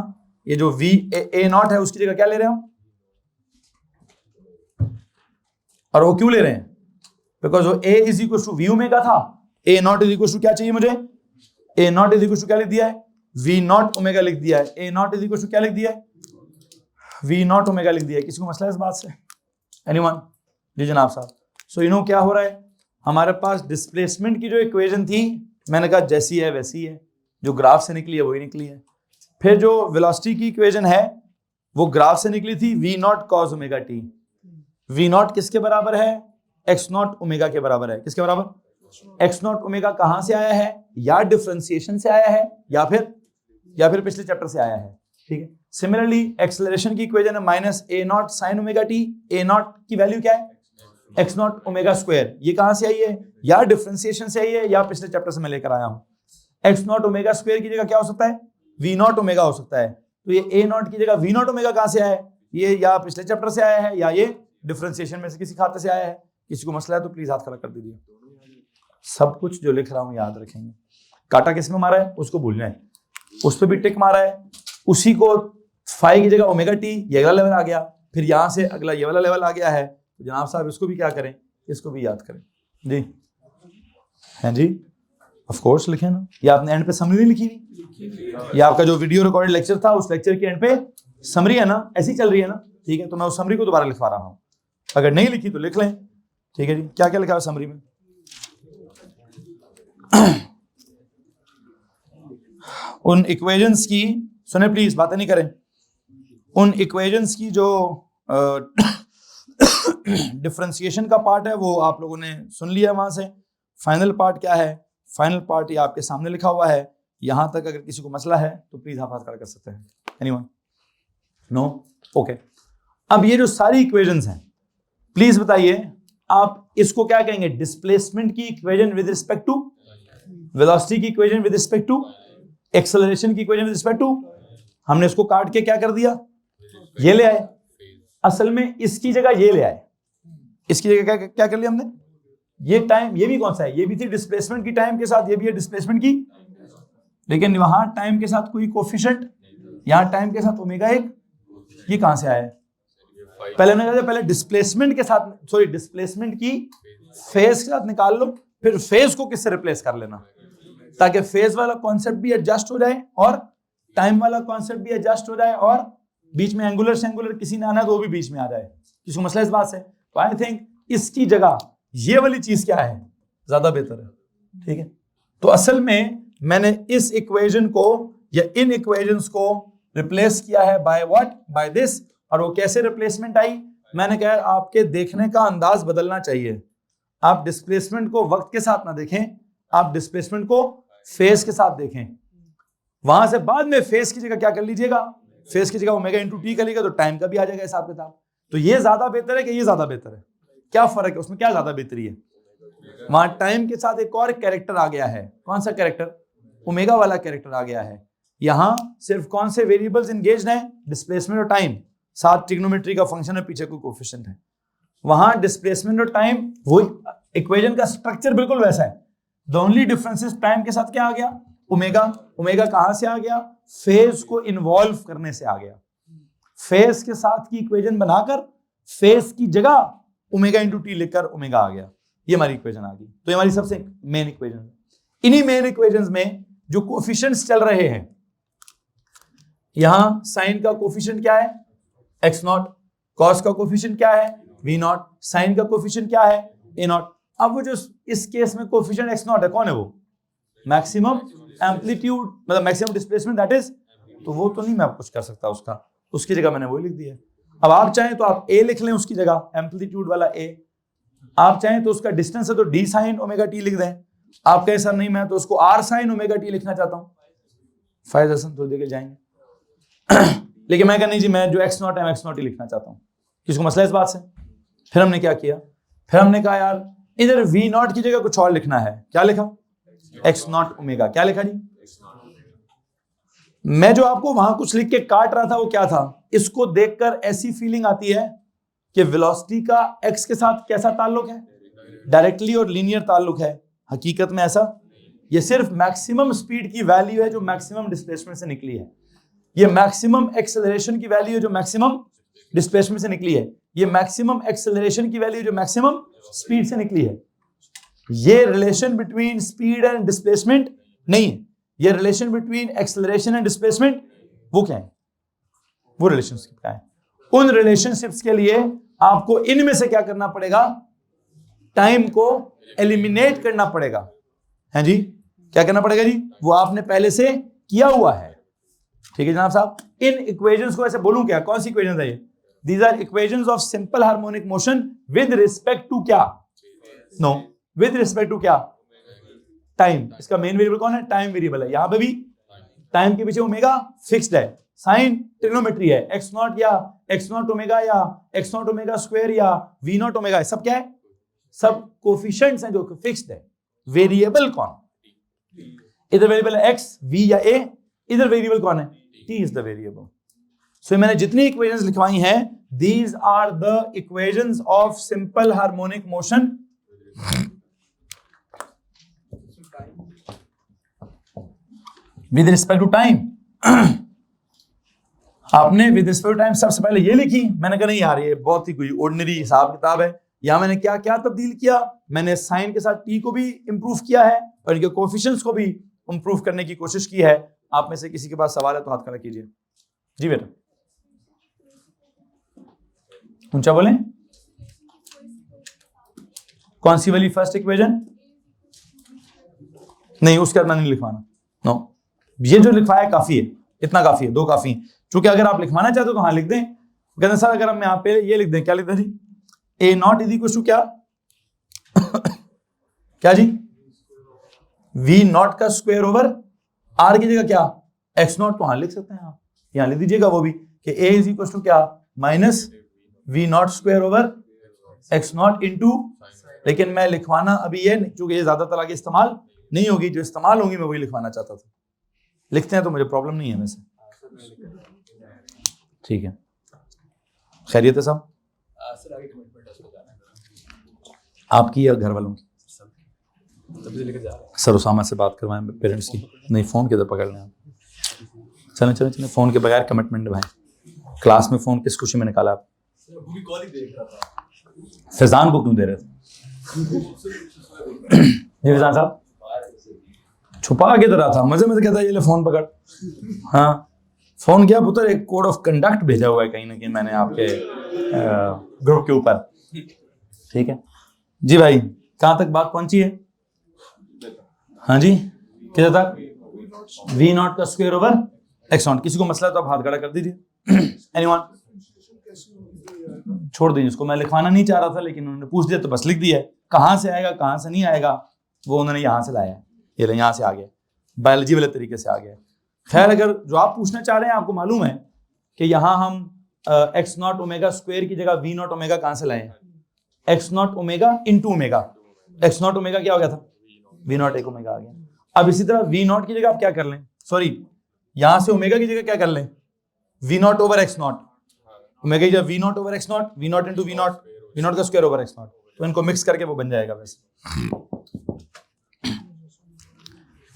Speaker 1: ये जो वी ए नॉट है उसकी जगह क्या ले रहे हो? और वो क्यों ले रहे हैं? बिकॉज वो a is equal to v omega था। A naught is equal to क्या चाहिए मुझे? A naught is equal to क्या लिख दिया है? वी नॉट ओमेगा लिख दिया है। ए नॉट इज इक्वल टू क्या लिख दिया है? वी नॉट ओमेगा लिख दिया है। किसी को मसला है इस बात से? एनीवन? जी जनाब साहब। सो यू नो क्या हो रहा है, हमारे पास डिस्प्लेसमेंट की जो इक्वेशन थी मैंने कहा जैसी है वैसी है, जो ग्राफ से निकली है वही निकली है। फिर जो वेलोसिटी की इक्वेशन है वो ग्राफ से निकली थी, V nought cos omega T. V nought किसके बराबर है? एक्स नॉट ओमेगा के बराबर है। किसके बराबर? एक्स नॉट ओमेगा कहां से आया है? या डिफरेंशिएशन से आया है या फिर पिछले चैप्टर से आया है, ठीक है। सिमिलरली एक्सेलरेशन की इक्वेशन है minus A nought sign omega T. A not की वैल्यू क्या है? X not omega square. ये कहां से आई है? या डिफरेंशिएशन से आई है या पिछले चैप्टर से मैं लेकर आया हूं। एक्स नॉट ओमेगा स्क्वायर की जगह क्या हो सकता है? वी नॉट ओमेगा हो सकता है। तो ये ए नॉट की जगह वी नॉट ओमेगा कहां से आया है? ये या पिछले चैप्टर से आया है या ये डिफरेंशिएशन में से किसी खाते से आया है। किसी को मसला है तो प्लीज हाथ खड़ा कर दीजिए। सब कुछ जो लिख रहा हूं याद रखेंगे। काटा किस में मारा है उसको भूलना है, उस पर भी टिक मारा है, उसी को फाई की जगह ओमेगा टी, ये वाला लेवल आ गया, फिर यहां से अगला ये वाला लेवल आ गया है। तो जनाब साहब इसको भी क्या करें, इसको भी याद करें जी। हैं जी, ऑफ कोर्स लिखे ना। ये आपने एंड पे समरी नहीं लिखी हुई? ये आपका जो वीडियो रिकॉर्डेड लेक्चर था उस लेक्चर के एंड पे समरी है ना, ऐसी चल रही है ना, ठीक है। तो मैं उस समरी को दोबारा लिखवा रहा हूं, अगर नहीं लिखी तो लिख लें, ठीक है जी। क्या क्या लिखा है समरी में? उन इक्वेशंस की, सुने प्लीज बातें नहीं करें, उन इक्वेशंस की जो डिफरेंशिएशन का पार्ट है वो आप लोगों ने सुन लिया वहां से। फाइनल पार्ट क्या है? फाइनल पार्ट ये आपके सामने लिखा हुआ है। यहां तक अगर किसी को मसला है तो प्लीज आप हाथ खड़ा कर सकते हैं। एनीवन? नो? ओके। अब ये जो सारी इक्वेशंस हैं, प्लीज बताइए आप इसको क्या कहेंगे? डिस्प्लेसमेंट की equation with respect to velocity की equation with respect to acceleration की इक्वेशन विद रिस्पेक्ट टू। हमने इसको काट के क्या कर दिया? ये ले आए। असल में इसकी जगह ये ले आए। इसकी जगह क्या कर लिया हमने? ये टाइम, ये भी कौन सा है? ये भी थी डिस्प्लेसमेंट की टाइम के साथ, ये भी है डिस्प्लेसमेंट की, लेकिन वहां टाइम के साथ कोई कोफिशिएंट, यहां टाइम के साथ ओमेगा 1। ये कहां से आया? पहले हमने कहा था पहले डिस्प्लेसमेंट के साथ, सॉरी डिस्प्लेसमेंट की फेज के साथ निकाल लो, फिर फेज को किससे रिप्लेस कर लेना, ताकि फेज वाला कॉन्सेप्ट भी एडजस्ट हो जाए और टाइम वाला कॉन्सेप्ट भी एडजस्ट हो जाए और बीच में एंगुलर से एंगुलर किसी ने आना तो वो भी बीच में आ जाए। किसी को मसला इस बात से? तो आई थिंक इसकी जगह ये वाली चीज क्या है, ज्यादा बेहतर है। ठीक है, तो असल में मैंने इस इक्वेशन को या इन इक्वेशंस को रिप्लेस किया है बाय व्हाट? By this. और वो कैसे रिप्लेसमेंट आई? मैंने कहा आपके देखने का अंदाज बदलना चाहिए। आप डिस्प्लेसमेंट को वक्त के साथ ना देखें, आप डिस्प्लेसमेंट को फेज के साथ देखें। वहां से बाद में फेज की जगह क्या कर लीजिएगा? फेज की जगह ओमेगा इंटू टी कर लीजिएगा तो टाइम का भी आ जाएगा हिसाब किताब। तो ये ज्यादा बेहतर है कि ये ज्यादा बेहतर है? क्या फर्क है उसमें? क्या ज्यादा बेहतरी है? वहां टाइम के साथ एक और कैरेक्टर आ गया है। कौन सा कैरेक्टर? ओमेगा वाला कैरेक्टर आ गया है। यहां सिर्फ कौन से वेरिएबल्स एंगेज्ड हैं? डिस्प्लेसमेंट और टाइम। साथ ट्रिग्नोमेट्री का फंक्शन है, पीछे कोई कोफिशिएंट है। वहां डिस्प्लेसमेंट और टाइम, वो इक्वेशन का स्ट्रक्चर बिल्कुल वैसा है। The only difference is time के साथ क्या आ गया? ओमेगा। ओमेगा कहां से आ गया? फेज को इन्वॉल्व करने से आ गया। फेज के साथ की इक्वेशन बनाकर फेज की जगह ओमेगा इंटू टी लिखकर ओमेगा आ गया। ये हमारी इक्वेशन आ गई। तो ये हमारी सबसे मेन इक्वेशन है। इन्हीं मेन इक्वेशंस में जो कोफिशिएंट्स चल रहे हैं, यहां साइन का कोफिशिएंट क्या है? x0। कॉस का कोफिशिएंट क्या है? v0। साइन का कोफिशिएंट क्या है? a0। अब वो जो इस केस में कोफिशिएंट x0 है, कौन है वो? मैक्सिमम एम्पलीट्यूड, मतलब मैक्सिमम डिस्प्लेसमेंट, दैट इज। तो वो तो नहीं मैं कुछ कर सकता उसका, उसकी जगह मैंने वो लिख दिया। अब आप चाहें तो आप a लिख लें उसकी जगह, एम्पलीट्यूड वाला a। आप चाहें तो उसका डिस्टेंस है तो d साइन ओमेगा t लिख दें। आप कहें सर नहीं मैं तो उसको r साइन ओमेगा t लिखना चाहता हूं, फायदा तो देके जाएंगे। लेकिन मैं कहा नहीं जी, मैं जो x0 है x0 ही लिखना चाहता हूं। किसको मसला इस बात से? फिर हमने क्या किया? फिर हमने कहा यार इधर v0 की जगह कुछ और लिखना है। क्या लिखा? x0 omega. क्या लिखा जी? मैं जो आपको वहां कुछ लिख के काट रहा था वो क्या था? इसको देखकर ऐसी फीलिंग आती है कि वेलोसिटी का x के साथ कैसा ताल्लुक है? डायरेक्टली और लीनियर ताल्लुक है। हकीकत में ऐसा, ये सिर्फ मैक्सिमम स्पीड की वैल्यू है जो मैक्सिमम डिस्प्लेसमेंट से निकली है। ये मैक्सिमम एक्सेलरेशन की वैल्यू है जो मैक्सिमम डिस्प्लेसमेंट से निकली है। ये मैक्सिमम एक्सेलरेशन की वैल्यू जो मैक्सिमम स्पीड से निकली है। ये relation between speed and displacement नहीं है। ये relation between acceleration and displacement, वो क्या है? वो रिलेशनशिप क्या है? उन रिलेशनशिप्स के लिए आपको इनमें से क्या करना पड़ेगा? टाइम को एलिमिनेट करना पड़ेगा। है जी? क्या करना पड़ेगा जी? वो आपने पहले से किया हुआ है। ठीक है जनाब साहब, इन इक्वेशंस को ऐसे बोलूं क्या? कौन सी इक्वेशंस है ये? These are equations of simple harmonic motion with respect to क्या? नो, विद रिस्पेक्ट टू क्या? टाइम। इसका मेन वेरिएबल कौन है? टाइम वेरिएबल है। यहां पे भी टाइम के पीछे ओमेगा फिक्स्ड है, साइन ट्रिग्नोमेट्री है, x0 या x0 ओमेगा या x0 ओमेगा स्क्वायर या v0 ओमेगा, सब क्या है? सब कोफिशिएंट्स हैं जो फिक्स्ड है। वेरिएबल कौन? इधर वेरिएबल है x, v या a, इधर वेरिएबल कौन है? t is the variable. So मैंने जितनी इक्वेशंस लिखवाई हैं, these are the equations of simple harmonic motion with respect to time. आपने विद रिस्पेक्ट टू टाइम सबसे पहले ये लिखी। मैंने कहा नहीं यार ये बहुत ही कोई ऑर्डिनरी हिसाब किताब है। यहां मैंने क्या क्या तब्दील किया? मैंने साइन के साथ टी को भी इंप्रूव किया है और इनके कोफिशिएंट्स को भी इंप्रूव करने की कोशिश की है। आप में से किसी के पास सवाल है तो हाथ खड़ा कीजिए। जी बेटा, ऊंचा बोलें। कौन सी वाली फर्स्ट इक्वेशन? नहीं, उसके बाद नहीं लिखवाना। नो, ये जो लिखवाया काफी है, इतना काफी है, दो काफी है। क्योंकि अगर आप लिखवाना चाहते हो तो हाँ लिख दें। कहते हैं सर अगर हम यहाँ पे ये लिख दें, क्या लिख दें जी? ए नॉट इज इक्वल टू क्या क्या जी, वी नॉट का स्क्वायर ओवर आर की जगह क्या एक्स नॉट, तो यहां लिख सकते हैं आप, यहां लिख दीजिएगा वो भी कि ए इज इक्वल टू क्या minus V nought square over x nought into, लेकिन मैं लिखवाना अभी ये क्योंकि ये ज्यादातर आगे इस्तेमाल नहीं होगी, जो इस्तेमाल होगी मैं वही लिखवाना चाहता था। लिखते हैं तो मुझे प्रॉब्लम नहीं है वैसे, ठीक है। खैरियत है साहब आपकी या घर वालों की? सर उसामा से बात करवाएं पेरेंट्स की, नहीं फोन किधर पकड़ लें आप, चलें चलें चलें, फोन के बगैर कमिटमेंट निभाएं। क्लास में फोन किस खुशी में निकाला आप? फैजान को क्यों दे रहे थे? जी फैजान साहब छुपा के रहा था, मजे में कहता है ये ले फोन पकड़। हाँ फोन क्या पुत्र, एक कोड ऑफ कंडक्ट भेजा हुआ है कहीं ना कहीं मैंने आपके ग्रुप के ऊपर, ठीक है जी भाई। कहां तक बात पहुंची है? हाँ जी किधर तक? वी नॉट का स्क्वायर ओवर एक्स नॉट। किसी को मसला तो आप हाथ खड़ा कर दीजिए। एनीवन? छोड़ दीजिए इसको, मैं लिखवाना नहीं चाह रहा था लेकिन उन्होंने पूछ दिया तो बस लिख दिया है। कहां से आएगा कहां से नहीं आएगा वो उन्होंने यहां से लाया है, ये यहां से आ गया, बायोलॉजी वाले तरीके से आ गया। खैर अगर जो आप पूछना चाह रहे हैं, आपको मालूम है कि यहाँ हम एक्स नॉट ओमेगा स्क्वायर की जगह वी नॉट ओमेगा कहां से लाए? X not omega into omega. X not omega क्या हो गया था? वी नॉट एक ओमेगा आ गया। अब इसी तरह वी नॉट की जगह आप क्या कर लें, सॉरी यहां से ओमेगा की जगह क्या कर लें? V nought over x not. Omega की जगह V nought over x nought, V nought into V nought का स्क्वायर ओवर एक्स नॉट, तो इनको मिक्स करके वो बन जाएगा। वैसे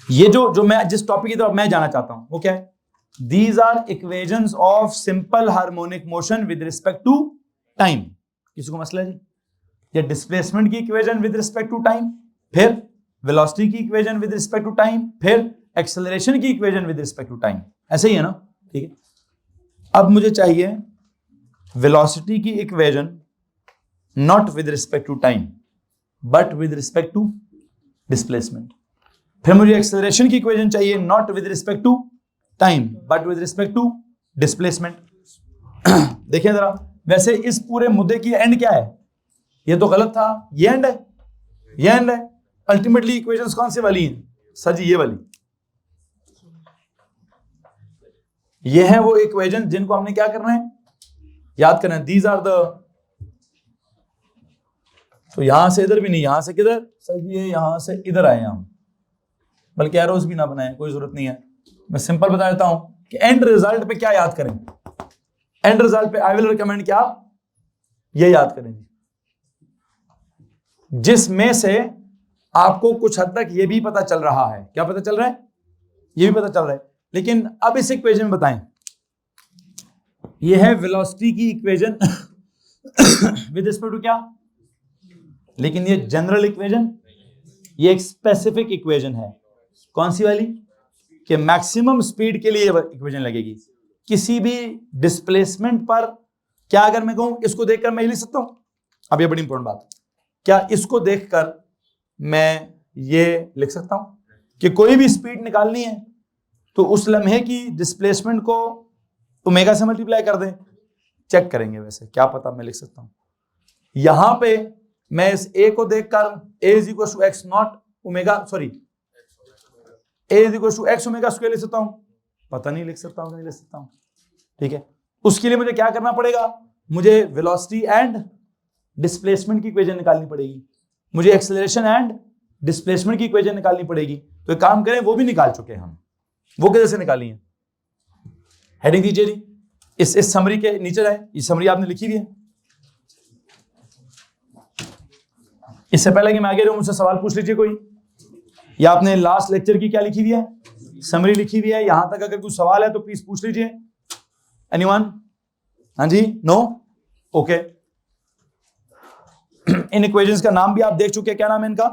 Speaker 1: ये जो मैं जिस टॉपिक की तरफ मैं जाना चाहता हूं वो क्या है? These are equations of simple harmonic motion with respect to time. किसी को मसला है जी? ये डिस्प्लेसमेंट की equation with respect to time, फिर वेलोसिटी की equation with respect to time, फिर एक्सेलरेशन की equation with respect to time. ऐसे ही है ना? ठीक है। अब मुझे चाहिए वेलोसिटी की equation not with respect to time but with respect to displacement. फिर मुझे एक्सेलरेशन की इक्वेशन चाहिए not with respect to time but with respect to displacement. देखिए जरा, वैसे इस पूरे मुद्दे की एंड क्या है? ये तो गलत था, ये एंड है, ये एंड है। अल्टीमेटली इक्वेशंस कौन सी वाली हैं? सर जी ये वाली, ये है वो इक्वेशन जिनको हमने क्या करना है? याद करना है। दीज आर द, तो यहां से इधर भी नहीं, यहां से किधर? सर जी ये यहां से इधर आए हम, बल्कि एरोस भी ना बनाए, कोई जरूरत नहीं है। मैं सिंपल बता देता हूं कि एंड रिजल्ट पे क्या याद करें। एंड रिजल्ट पे आई विल रिकमेंड कि आप ये याद करें जिसमें से आपको कुछ हद तक ये भी पता चल रहा है। क्या पता चल रहा है? ये भी पता चल रहा है। लेकिन अब इस इक्वेशन में बताएं, ये है वेलोसिटी की इक्वेशन विद रिस्पेक्ट टू क्या? लेकिन ये जनरल इक्वेशन, ये एक स्पेसिफिक इक्वेशन है। कौन सी वाली? कि मैक्सिमम स्पीड के लिए इक्वेशन लगेगी। किसी भी डिस्प्लेसमेंट पर क्या अगर मैं कहूं इसको देखकर मैं ये लिख सकता हूं? अब ये बड़ी इंपॉर्टेंट बात, क्या इसको देखकर मैं ये लिख सकता हूं कि कोई भी स्पीड निकालनी है तो उस लम्हे की डिस्प्लेसमेंट को ओमेगा से मल्टीप्लाई कर दें? चेक करेंगे, वैसे क्या पता मैं लिख सकता हूं। यहां पे मैं इस ए को देखकर a is equal to x not omega, sorry a is equal to x omega square लिख सकता हूं? पता नहीं लिख सकता हूं, नहीं लिख सकता हूं। ठीक है, उसके लिए मुझे क्या करना पड़ेगा? मुझे वेलोसिटी एंड डिस्प्लेसमेंट की इक्वेशन निकालनी पड़ेगी, मुझे एक्सेलरेशन एंड डिस्प्लेसमेंट की इक्वेशन निकालनी पड़ेगी। तो एक काम करें, वो भी निकाल चुके हैं हम। वो कैसे से निकाली है? हेडिंग दीजिए जी, इस समरी के नीचे जाए, ये समरी आपने लिखी हुई है। इससे पहले कि मैं आगे मुझसे सवाल पूछ लीजिए कोई, या आपने लास्ट लेक्चर की क्या लिखी हुई है? समरी लिखी हुई है। यहां तक अगर कोई सवाल है तो प्लीज पूछ लीजिए। एनीवन? हाँ जी? नो? ओके। इन इक्वेशंस का नाम भी आप देख चुके हैं, क्या नाम है इनका?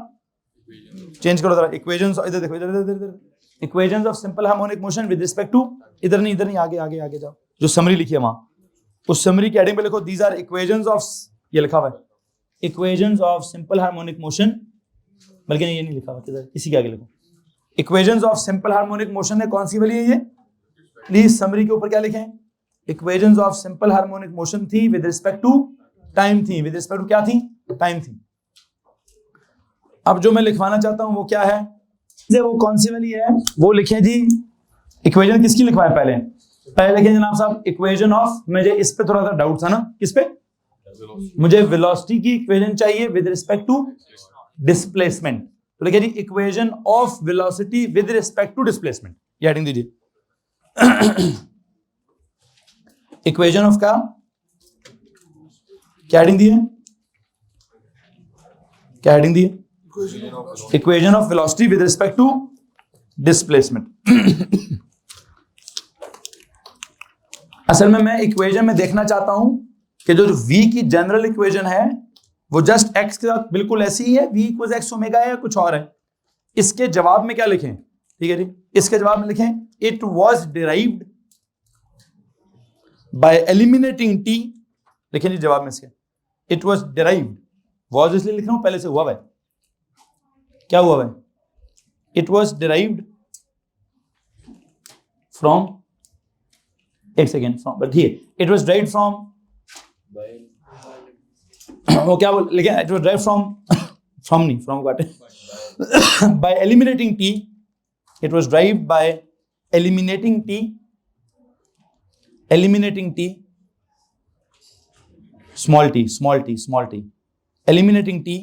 Speaker 1: चेंज करो जरा। इक्वेशंस, इधर देखो, इधर equations of simple harmonic motion with respect to, इधर नहीं, आगे आगे आगे जाओ। जो समरी लिखी है वहां, उस समरी के हेडिंग पे लिखो दीज आर इक्वेशंस ऑफ, ये लिखा हुआ है equations of simple harmonic motion, बल्कि ये नहीं लिखा हुआ, किधर? इसी के आगे लिखो equations of simple harmonic motion है। कौन सी वाली है ये? प्लीज समरी के ऊपर क्या लिखें? Equations of simple harmonic motion थी विद रिस्पेक्ट टू टाइम थी, विद रिस्पेक्ट टू क्या थी, टाइम थी। अब जो मैं लिखवाना चाहता हूं वो क्या है, वो कौन सी वाली है, वो लिखें जी। इक्वेशन किसकी लिखवाए, पहले लिखें जनाब साहब इक्वेशन ऑफ, मुझे इस पे थोड़ा सा डाउट था ना, किस पे, मुझे वेलोसिटी की इक्वेशन चाहिए विद रिस्पेक्ट टू डिस्प्लेसमेंट। तो लिखिए जी equation of velocity with respect to displacement, ये हेडिंग दीजिए। इक्वेशन ऑफ का क्या हेडिंग दी है, क्या हेडिंग दी है, equation of velocity with respect to displacement. असल में मैं इक्वेशन में देखना चाहता हूं कि जो v की जनरल इक्वेशन है वो जस्ट x के साथ बिल्कुल ऐसी ही है, v इक्वल्स x ओमेगा है या कुछ और है। इसके जवाब में क्या लिखें, ठीक है जी, इसके जवाब में लिखें it was derived by eliminating t। लिखें जी जवाब में इसके, इट वाज डिराइव्ड, वाज इसलिए लिख रहा हूं, पहले से हुआ भाई, क्या हुआ भाई, इट वाज डिराइव्ड फ्रॉम, एक सेकेंड, फ्रॉम, बट ठीक है, इट वाज डिराइव्ड फ्रॉम, वो क्या बोल, लेकिन इट वाज डिराइव्ड फ्रॉम नहीं, फ्रॉम काटे, bye eliminating t, it was derived by eliminating t, small t, eliminating t,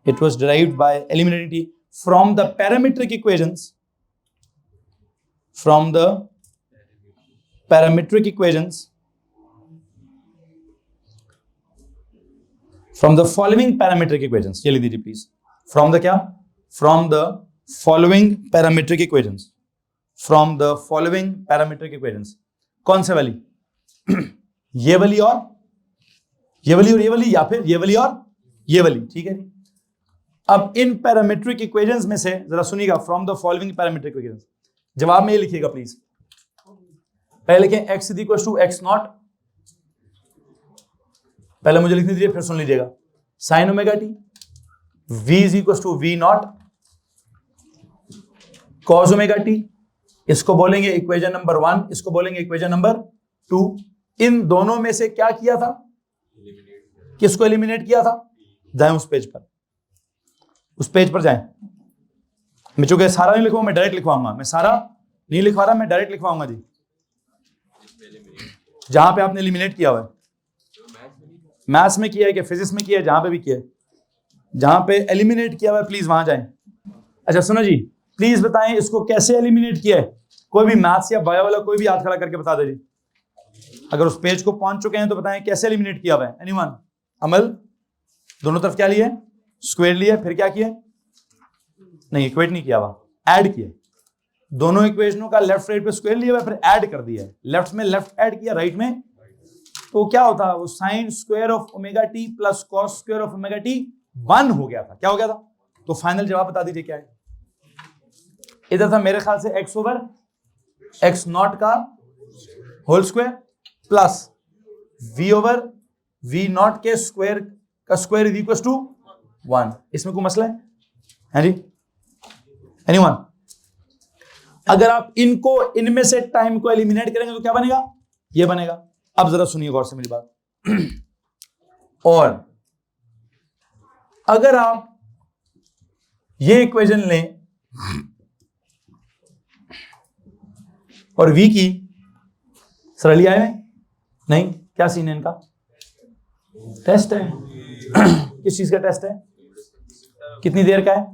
Speaker 1: it was derived by eliminating t from the parametric equations, from the parametric equations, from the following parametric equations, ये लिख दीजिए please, from the क्या, from the following parametric equations, from the following parametric equations, कौन से वाली, ये वाली और ये वाली और ये वाली, या फिर ये वाली और ये वाली, ठीक है जी। अब इन पैरामीट्रिक इक्वेशंस में से जरा सुनिएगा, from the following parametric equations, जवाब में ये लिखिएगा प्लीज, पहले लिखें x is equal to x nought, पहले मुझे लिखने दीजिए फिर सुन लीजिएगा, sine omega T, v is equal to v not cos omega T, इसको बोलेंगे इक्वेशन नंबर 1, इसको बोलेंगे इक्वेशन नंबर 2। इन दोनों में से क्या किया था, किसको एलिमिनेट किया था, जाएं उस पेज पर, उस पेज पर जाएं। मैं चूंकि सारा नहीं लिखवाऊंगा, मैं डायरेक्ट लिखवाऊंगा, मैं सारा नहीं लिखवा रहा, मैं डायरेक्ट लिखवाऊंगा जी, जहां पे आपने एलिमिनेट किया हुआ है, मैथ्स में किया है कि फिजिक्स में किया है, जहां पे भी किया है, जहां पे एलिमिनेट किया हुआ है प्लीज वहां जाएं। अच्छा सुनो जी, प्लीज बताएं इसको कैसे एलिमिनेट किया है, कोई भी मैथ्स या बायो वाला कोई भी हाथ खड़ा करके बता दे जी, अगर उस पेज को पहुंच चुके हैं तो बताएं कैसे एलिमिनेट किया हुआ है। एनीवन, अमल, दोनों तरफ क्या लिया है, स्क्वायर लिया, फिर क्या किया, नहीं इक्वेट नहीं किया हुआ, ऐड किया, दोनों इक्वेशनों का लेफ्ट राइट पे स्क्वायर लिया हुआ, फिर ऐड कर दिया है, लेफ्ट में लेफ्ट ऐड किया, राइट में, तो क्या होता, वो sign square of omega t plus cos square of omega t 1 हो गया था, क्या हो गया था, तो फाइनल जवाब बता दीजिए क्या है। इधर था मेरे ख्याल से x ओवर x नॉट का whole square plus v over v naught के स्क्वायर का स्क्वायर इज इक्वल टू 1। इसमें कोई मसला है जी, एनीवन? अगर आप इनको, इनमें से टाइम को एलिमिनेट करेंगे तो क्या बनेगा, ये बनेगा। अब जरा सुनिए गौर से मेरी बात, और अगर आप ये इक्वेशन लें और v की सरली आए नहीं, क्या सीन है इनका, टेस्ट है किस चीज का टेस्ट है, कितनी देर का है,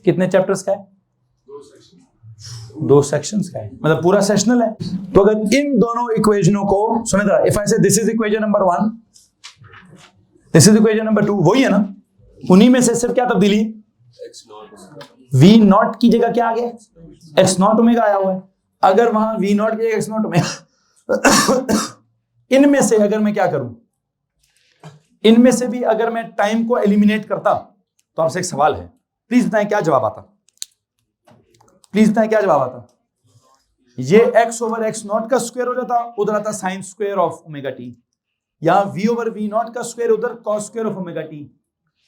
Speaker 1: कितने चैप्टर्स का है, 2 सेक्शंस का है, मतलब पूरा सेशनल है। तो अगर इन दोनों इक्वेशनों को सुने जरा, इफ आई से this is equation number 1, this is equation number 2, वही है ना, उन्हीं में से सिर्फ क्या तब्दीली, v नॉट की जगह क्या आ गया, x नॉट ओमेगा आया हुआ है। अगर वहां v नॉट की जगह x नॉट ओमेगा, इनमें से अगर मैं क्या करूं, इनमें से भी अगर मैं टाइम को एलिमिनेट करता, तो आपसे एक सवाल है, प्लीज बताएं क्या जवाब आता, प्लीज बताएं क्या जवाब आता। ये x ओवर x नॉट का स्क्वायर हो जाता, उधर आता sine square of omega t, यहां v ओवर v नॉट का स्क्वायर, उधर cos square of omega T,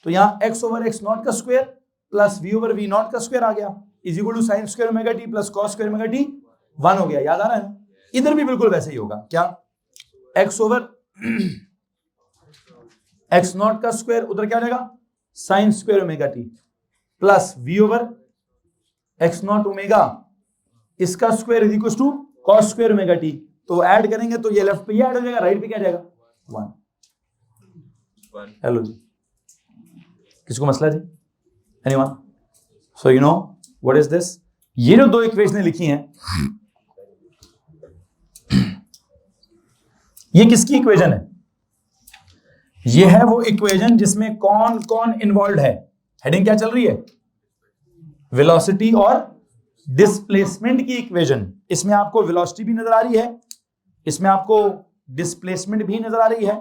Speaker 1: तो यहां x ओवर x नॉट का square plus v over v naught का स्क्वायर आ गया, is equal to sine square omega t plus cos square omega t 1 हो गया। याद आ रहा है ना, इधर भी बिल्कुल वैसे ही होगा, क्या एक्स ओवर एक्स नॉट का स्क्वायर, उधर क्या हो जाएगा sine square omega t, plus we over x not omega इसका square is equal to cos square omega T. तो ऐड करेंगे तो ये लेफ्ट पे ये ऐड हो जाएगा, राइट पे क्या आ जाएगा 1। हेलो जी, किसको मसला जी? Anyone? So you know what is this? ये जो दो इक्वेशनें लिखी हैं, ये किसकी इक्वेशन है? ये है वो इक्वेशन जिसमें कौन कौन इन्वॉल्व है। हेडिंग क्या चल रही है? वेलोसिटी और डिस्प्लेसमेंट की इक्वेशन। इसमें आपको वेलोसिटी भी नजर आ रही है, इसमें आपको डिस्प्लेसमेंट भी नजर आ रही है,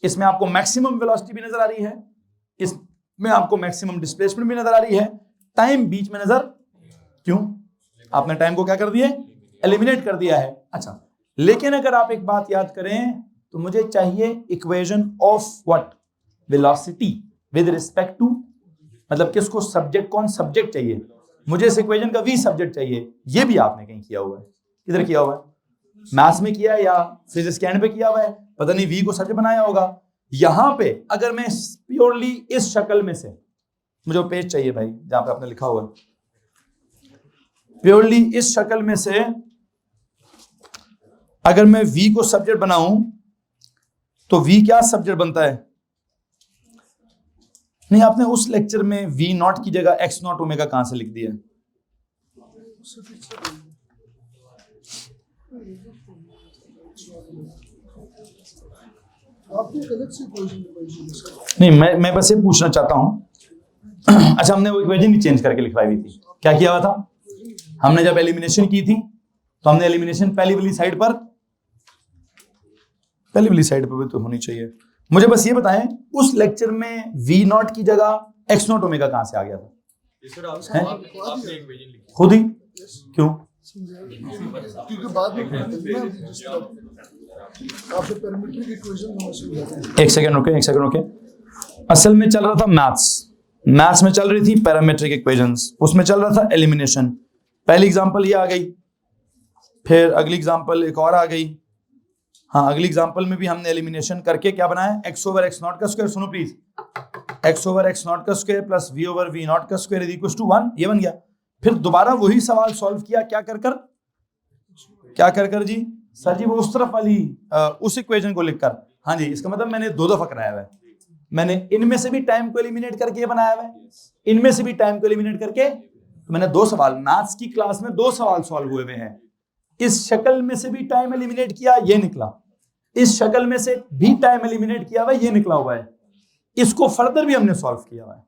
Speaker 1: इसमें आपको मैक्सिमम वेलोसिटी भी नजर आ रही है, इसमें आपको मैक्सिमम डिस्प्लेसमेंट भी नजर आ रही है। टाइम बीच में नजर क्यों? आपने टाइम को क्या कर दिया? एलिमिनेट कर दिया है। अच्छा, लेकिन अगर आप एक बात याद करें तो मुझे चाहिए equation of what? Velocity with respect to, मतलब किसको सब्जेक्ट, कौन सब्जेक्ट चाहिए? मुझे इस इक्वेशन का वी सब्जेक्ट चाहिए। ये भी आपने कहीं किया हुआ है, किधर किया हुआ है? मैथ्स में किया है या फिजिक्स के एंड पे किया हुआ है, पता नहीं, वी को सब्जेक्ट बनाया होगा। यहां पे अगर मैं प्योरली इस शक्ल में से, मुझे वो पेज चाहिए भाई जहां पे आपने लिखा हुआ है, प्योरली इस शक्ल में से अगर मैं v को सब्जेक्ट बनाऊं तो v क्या सब्जेक्ट बनता है? नहीं, आपने उस लेक्चर में v नॉट की जगह x नॉट ओमेगा कहां से लिख दिया? नहीं, मैं बस ये पूछना चाहता हूं। अच्छा, हमने वो इक्वेशन ही चेंज करके लिखवाई हुई थी। क्या किया हुआ था? हमने जब एलिमिनेशन की थी तो हमने एलिमिनेशन पहली वाली साइड पर भी तो होनी चाहिए। मुझे बस ये बताएं, उस लेक्चर में v नॉट की जगह x नॉट ओमेगा कहां से आ गया था? खुद ही? क्यों?
Speaker 2: क्योंकि बाद में आपसे पैरामीट्रिक इक्वेशन समझ जाते हैं।
Speaker 1: एक सेकंड रुके। असल में चल रहा था मैथ्स में चल रही थी पैरामीट्रिक इक्वेशंस, उसमें चल रहा था एलिमिनेशन। पहली एग्जांपल ये आ गई, फिर अगली एग्जांपल एक और आ गई। हाँ, अगली एग्जांपल में भी हमने एलिमिनेशन करके क्या बनाया? x ओवर एक्स नॉट का स्क्वायर, सुनो please, x over x not का square plus v over v naught का स्क्वायर इज इक्वल टू 1, ये बन गया। फिर दोबारा वही सवाल सॉल्व किया, क्या कर जी? सर जी वो उस तरफ वाली उस इक्वेशन को लिखकर। हाँ जी, इसका मतलब मैंने 2 दफा कराया हुआ है। मैंने इनमें से भी टाइम को एलिमिनेट करके बनाया हुआ है, इनमें से भी टाइम को एलिमिनेट करके। तो मैंने 2 सवाल, मैथ्स की क्लास में 2 सवाल सॉल्व हुए हैं। इस शक्ल में से भी टाइम एलिमिनेट किया, ये निकला। इस शक्ल में से भी टाइम एलिमिनेट किया हुआ, ये निकला हुआ है। इसको फर्दर भी हमने सॉल्व किया हुआ है।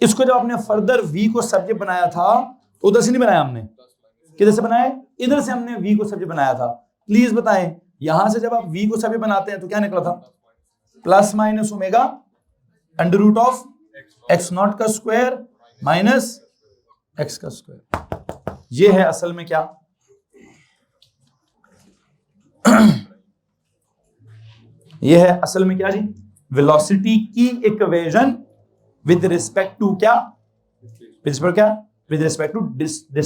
Speaker 1: इसको जब आपने फर्दर v को सब्जेक्ट बनाया था तो उधर से नहीं बनाया हमने, किधर से बनाया? इधर से हमने v को सब्जेक्ट बनाया था। प्लीज बताएं, यहां से जब आप v को सब्जेक्ट बनाते हैं तो क्या निकला था? Plus minus omega under root of x not का स्क्वायर माइनस एक्स का स्क्वायर। ये है असल में क्या? ये है असल में क्या जी? वेलोसिटी की इक्वेशन विद रिस्पेक्ट टू क्या? With respect to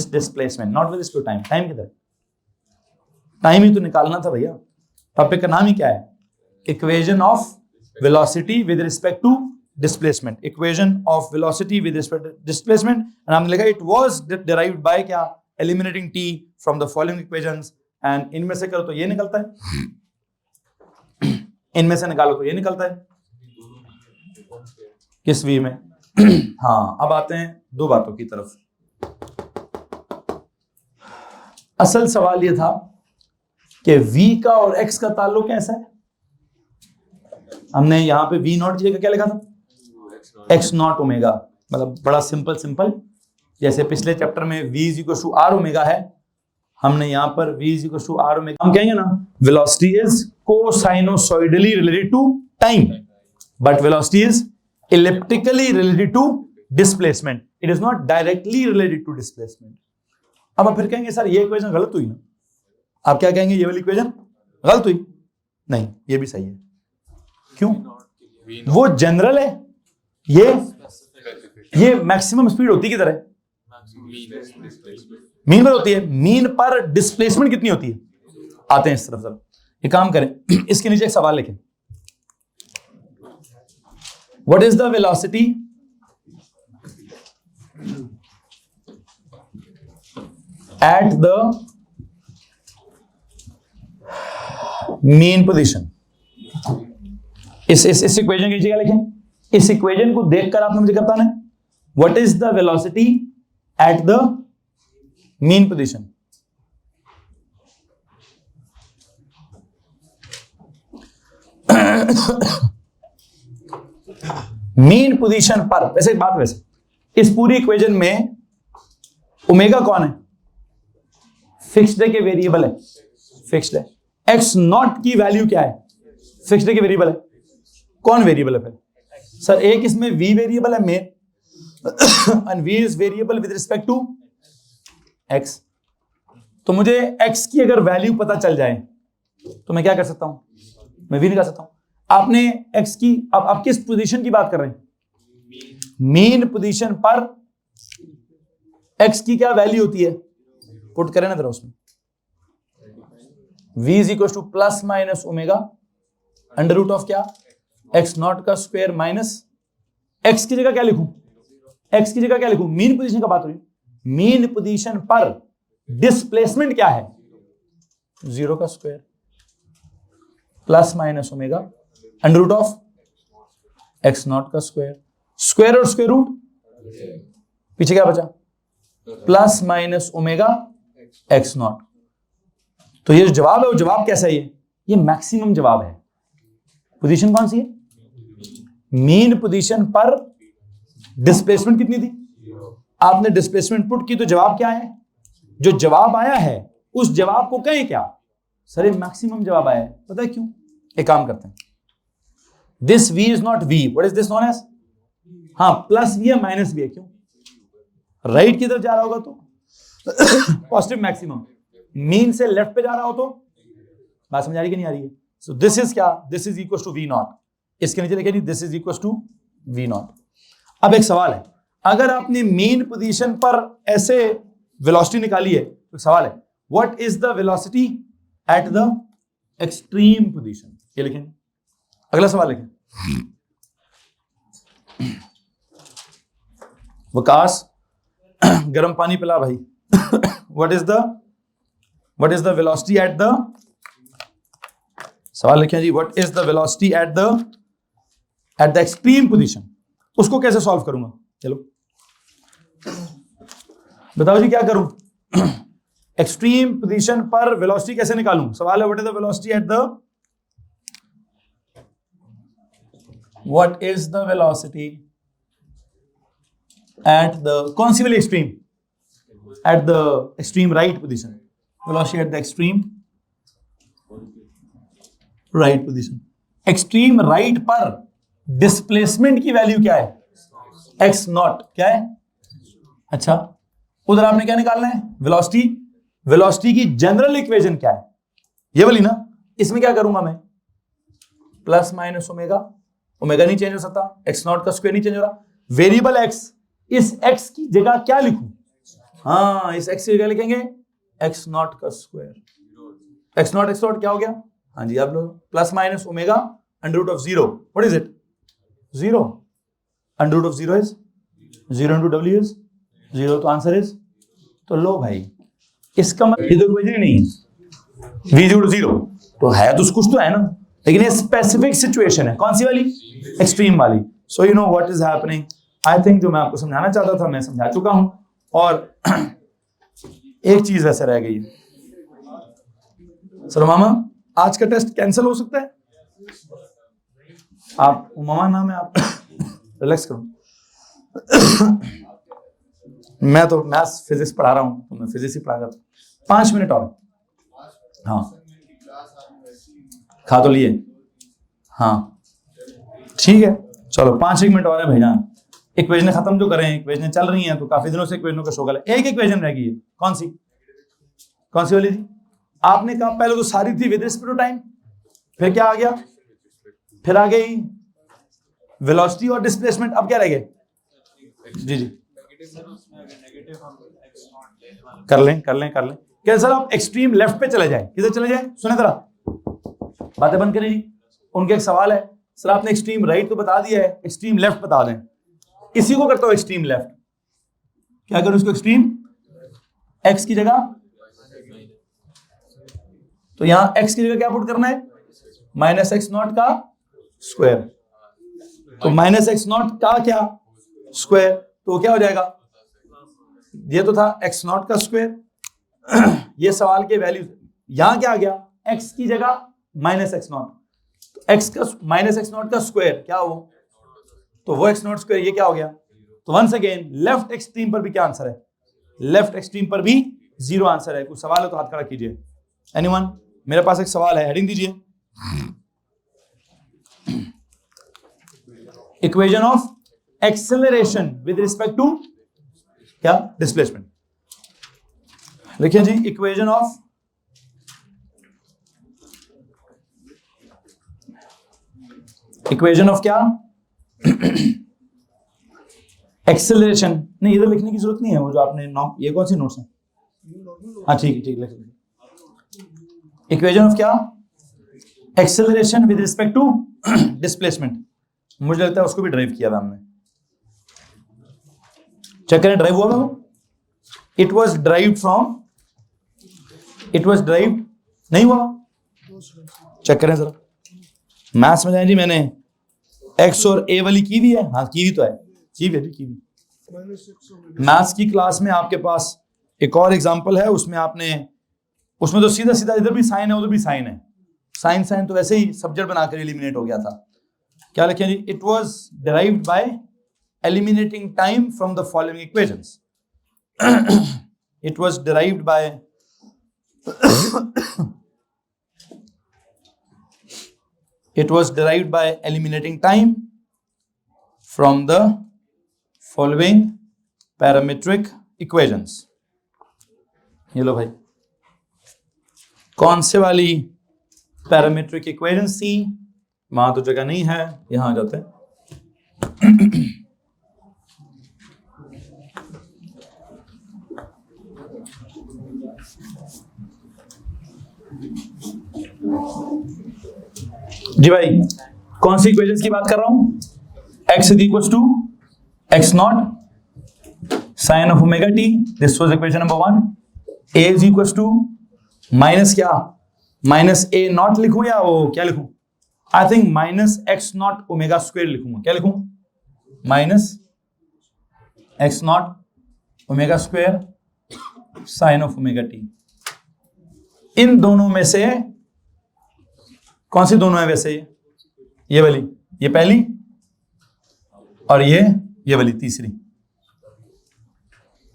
Speaker 1: displacement, not with respect to time. Time किधर? टाइम ही तो निकालना था भैया। टॉपिक का नाम ही क्या है? Equation of velocity with respect to displacement. Equation of velocity with respect to displacement, and हमने लिखा इट वाज डिराइव्ड बाय क्या? Eliminating t from the following equations. And इनमें से करो तो ये निकलता है, इनमें से निकालो तो ये निकलता है। किस v में? हाँ, अब आते हैं 2 बातों की तरफ। असल सवाल ये था कि v का और x का ताल्लुक कैसा है? हमने यहां पे v नॉट की जगह क्या लिखा था? x नॉट ओमेगा, मतलब बड़ा सिंपल, जैसे पिछले चैप्टर में v is equal to r omega है, हमने यहां पर v is equal to r omega. हम कहेंगे ना, velocity is cosinusoidally related to time, but velocity is elliptically related to displacement. It is not directly related to displacement. अब आप फिर कहेंगे सर ये इक्वेशन गलत हुई ना? आप क्या कहेंगे? ये वाली इक्वेशन गलत हुई? नहीं, ये भी सही है। क्यों? वो जनरल है, ये मैक्सिमम स्पीड होती किधर है? मीन पर होती है। मीन पर डिस्प्लेसमेंट कितनी होती है? आते हैं इस तरफ। एक काम करें, इसके नीचे एक सवाल लिखें, what is the velocity at the mean position. इस इक्वेशन के नीचे क्या लिखें? इस इक्वेशन को देखकर आपने मुझे क्या बताना है? What is the velocity at the mean position. Mean position पर, वैसे एक बात, वैसे इस पूरी इक्वेशन में ओमेगा कौन है? फिक्स्ड है कि वेरिएबल है? फिक्स्ड है। एक्स नॉट की वैल्यू क्या है? फिक्स्ड है कि वेरिएबल है? कौन वेरिएबल है? फिर सर एक इसमें v वेरिएबल है main, and v is variable with respect to x। तो मुझे x की अगर वैल्यू पता चल जाए तो मैं क्या कर सकता हूं? मैं v निकाल सकता हूं। आपने x की, अब आप किस पोजीशन की बात कर रहे हैं? मीन पोजीशन पर x की क्या वैल्यू होती है? पुट करें ना जरा उसमें, v is equal to plus minus omega under root of क्या? x नॉट का स्क्वायर माइनस, x की जगह क्या लिखूं? x की जगह क्या लिखूं? मीन पोजीशन का बात हो रही है। मीन पोजीशन पर डिस्प्लेसमेंट क्या है? 0 का square plus minus omega under root of x naught का स्क्वायर, स्क्वायर और स्क्वायर रूट, पीछे क्या बचा? Plus minus omega x naught. तो ये जो जवाब है वो जवाब कैसा है? ये मैक्सिमम जवाब है। पोजीशन कौन सी है? मीन पोजीशन पर डिस्प्लेसमेंट कितनी थी? आपने डिस्प्लेसमेंट पुट की तो जवाब क्या है? जो जवाब आया है उस जवाब को कहें क्या? सर ये मैक्सिमम जवाब आया है। पता है क्यों? एक काम करते हैं, this v is not v, what is this known as? हाँ प्लस v है माइनस v है। क्यों? राइट की तरफ जा रहा होगा तो पॉजिटिव मैक्सिमम, मीन से लेफ्ट पे जा रहा हो तो, बात समझ आ रही कि नहीं आ रही है? सो दिस इज क्या? This is equal to v naught. इसके नीचे लिखे नहीं, this is equal to v naught. अब एक सवाल है, अगर आपने मीन पोजीशन पर ऐसे वेलोसिटी निकाली है तो सवाल है what is the velocity at the extreme position. ये लिखें। अगला सवाल लिखें, वकास गर्म पानी पिला भाई। What is the velocity at the, सवाल लिखें जी, what is the velocity at the extreme position. उसको कैसे सॉल्व करूंगा? चलो बताओ जी क्या करूं? एक्सट्रीम पोजीशन पर वेलोसिटी कैसे निकालूं? सवाल है what is the velocity at the, what is the velocity at the, कौन सी वाली extreme? Eight the extreme right position. Velocity at the extreme right position. Extreme right पर डिस्प्लेसमेंट की वैल्यू क्या है? एक्स नॉट क्या है? अच्छा, उधर आपने क्या निकालना है? वेलोसिटी। वेलोसिटी की जनरल इक्वेशन क्या है? ये वाली ना। इसमें क्या करूंगा मैं? प्लस माइनस ओमेगा, ओमेगा नहीं चेंज हो सकता, एक्स नॉट का स्क्वायर नहीं चेंज हो रहा, वेरिएबल एक्स, इस एक्स की जगह क्या लिखूं? हाँ, इस एक्स की जगह लिखेंगे एक्स नॉट का स्क्वायर। एक्स नॉट क्या हो गया? हाँ जी, आप लोग plus minus omega under root of 0, what is it? 0। अंडर root of 0 is 0 into w is 0, तो आंसर इज, तो लो भाई इसका मतलब ये तो इक्वेशन ही नहीं है, v इक्वल टू 0 तो है तो कुछ तो है ना, लेकिन ये स्पेसिफिक सिचुएशन है। कौन सी वाली? एक्सट्रीम वाली। सो you know what is happening. I think जो मैं आपको समझाना चाहता था मैं समझा चुका हूं, और एक चीज वैसे रह गई है। सर मामा आज का टेस्ट कैंसिल हो सकता है? आप मामा नाम है, आप रिलैक्स करो। मैं तो मैथ्स फिजिक्स पढ़ा रहा हूं, तो मैं फिजिक्स ही पढ़ा रहा था। 5 मिनट और। हाँ खा तो लिए? हाँ ठीक है, चलो 5-1 मिनट और है भाईजान। इक्वेशन खत्म जो करें, इक्वेशन चल रही हैं तो काफी दिनों से इक्वेशनों का शोगल है। एक इक्वेशन रह गई है, कौन सी वाली थी? आपने कहा पहले तो सारी थी विद रिस्पेक्ट टू टाइम, फिर क्या आ गया? फिर आ गई वेलोसिटी और डिस्प्लेसमेंट। अब क्या रह गए? जी कर लें। क्या सर आप एक्सट्रीम लेफ्ट पे चले जाए, किधर चले जाए? सुने जरा, बातें बंद करें जी। उनके एक सवाल है, सर आपने एक्सट्रीम राइट तो बता दिया है, एक्सट्रीम लेफ्ट बता दें। इसी को करता हूं एक्सट्रीम लेफ्ट। क्या करूं इसको? एक्सट्रीम एक्स की जगह, तो यहां एक्स की जगह क्या पुट करना है? माइनस एक्स नॉट का स्क्वायर। तो माइनस एक्स नॉट का क्या स्क्वायर, तो क्या हो जाएगा? ये तो था एक्स नॉट का स्क्वायर। ये सवाल के वैल्यू, यहां क्या आ गया? एक्स की जगह माइनस एक्स नॉट, तो एक्स का माइनस एक्स नॉट का स्क्वायर क्या हो, तो वो एक्स नॉट स्क्वायर, ये क्या हो गया? तो वंस अगेन लेफ्ट एक्सट्रीम पर भी क्या आंसर है? लेफ्ट एक्सट्रीम पर भी 0 आंसर है। कुछ सवाल है तो हाथ खड़ा कीजिए। एनीवन? मेरे पास एक सवाल है, हेडिंग दीजिए। Equation of acceleration with respect to क्या? डिस्प्लेसमेंट। लिखिए जी, इक्वेशन ऑफ क्या? एक्सेलरेशन। नहीं, इधर लिखने की जरूरत नहीं है, वो जो आपने ये कौन सी नोट्स है? हाँ ठीक है, ठीक है। इक्वेशन ऑफ क्या? Acceleration with respect to displacement. मुझे लगता है उसको भी ड्राइव किया था हमने। चेक करें, ड्राइव हुआ वो? It was drive from, it was drive नहीं हुआ? चेक करें जरा। मैथ्स में जाए जी, मैंने एक्स और ए वाली की भी है। हाँ की भी तो है, की भी की भी। मैथ्स की क्लास में आपके पास एक और एग्जांपल है, उसमें आपने, उसमें तो सीधा सीधा इधर भी साइन है उधर भी साइन है, साइन साइन तो वैसे ही सब्जेक्ट बनाकर एलिमिनेट हो गया था। क्या लिखे जी? It was derived by eliminating time from the following equations. It was derived by it was derived by eliminating time from the following parametric equations। ये लो भाई, कौन से वाली पैरामीट्रिक इक्वेशन थी? वहां तो जगह नहीं है, यहां आ जाते हैं। जी भाई, कौन सी इक्वेशंस की बात कर रहा हूं? x is equal to x naught sine of omega t, this was equation number 1। a is equal to minus क्या? माइनस ए नॉट लिखूं या वो क्या लिखूं? I think minus x not omega square लिखूंगा। क्या लिखूं? Minus x not omega square sine of omega t. इन दोनों में से कौन सी दोनों है वैसे? ये वाली, ये पहली, और ये वाली तीसरी।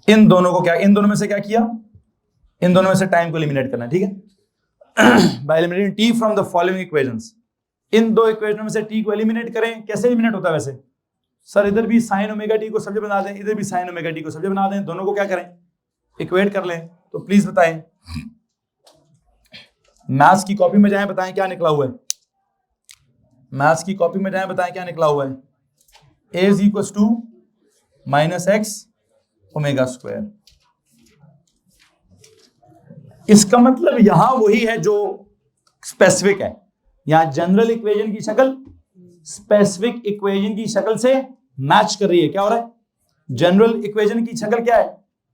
Speaker 1: इन दोनों को क्या, इन दोनों में से क्या किया? इन दोनों में से टाइम को एलिमिनेट करना है, ठीक है? By eliminating t from the following equations. इन दो इक्वेशनों में से टी को एलिमिनेट करें। कैसे एलिमिनेट होता है वैसे? सर इधर भी साइन ओमेगा टी को सब्जेक्ट बना दें, इधर भी साइन ओमेगा टी को सब्जेक्ट बना दें, दोनों को क्या करें? इक्वेट कर लें। तो प्लीज बताएं, मैथ्स की कॉपी में जाएं, बताएं क्या निकला हुआ है। मैथ्स की कॉपी में जाएं, बताएं क्या निकला हुआ है। a is equal to minus x omega square. इसका मतलब यहां वही है जो स्पेसिफिक है। यहां जनरल इक्वेशन की शक्ल स्पेसिफिक इक्वेशन की शक्ल से मैच कर रही है। क्या हो रहा है? जनरल इक्वेशन की शक्ल क्या है?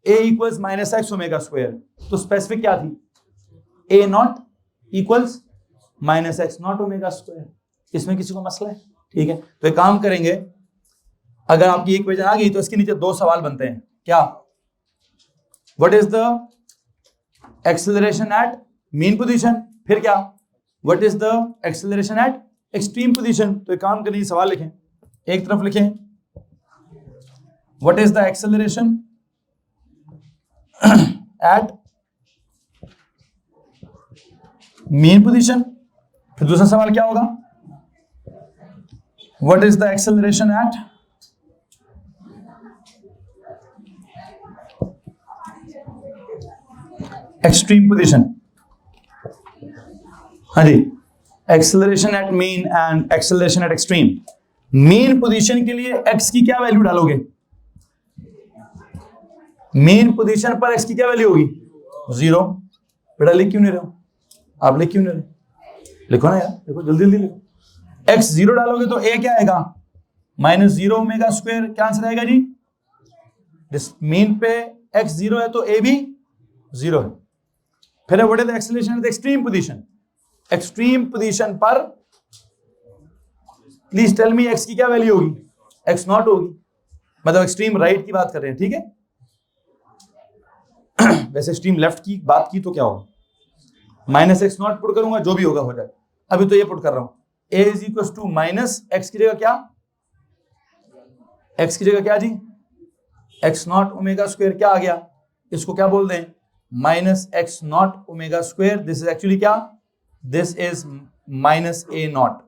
Speaker 1: a equals minus x omega square. तो स्पेसिफिक क्या थी? a not equals minus x not omega square. इसमें किसी को मसला है? ठीक है, तो एक काम करेंगे, अगर आपकी इक्वेशन आ गई तो इसके नीचे दो सवाल बनते हैं। क्या? What is the acceleration at mean position? फिर क्या? What is the acceleration at extreme position? तो एक काम करिए, सवाल लिखें, एक तरफ लिखें what is the acceleration at mean position. फिर दूसरा सवाल क्या होगा? What is the acceleration at extreme position. हाँ जी, acceleration at mean and acceleration at extreme. Mean position के लिए एक्स की क्या वैल्यू डालोगे? मीन पोजीशन पर एक्स की क्या वैल्यू होगी? 0। बेटा लिख क्यों नहीं रहे हो आप? लिख क्यों नहीं रहे? लिखो ना यार, देखो जल्दी जल्दी लिखो। x 0 डालोगे तो a क्या आएगा, -0 ओमेगा स्क्वायर। क्या आंसर आएगा जी? जिस मीन पे x 0 है तो a भी 0 है। फिर what is the acceleration eight the extreme position? Extreme position पर प्लीज टेल मी x की क्या वैल्यू होगी? x0 होगी, मतलब एक्सट्रीम राइट की बात कर रहे हैं, ठीक है। वैसे एक्सट्रीम लेफ्ट की बात की तो क्या होगा, -x0 पुट करूंगा, जो भी होगा हो जाए। अभी तो ये पुट कर रहा हूं, a is equal to minus x की जगह क्या, x की जगह क्या जी, x0 ओमेगा स्क्वायर। क्या आ गया, इसको क्या बोल दें, -x0 omega square. This is actually क्या, दिस इज -a0।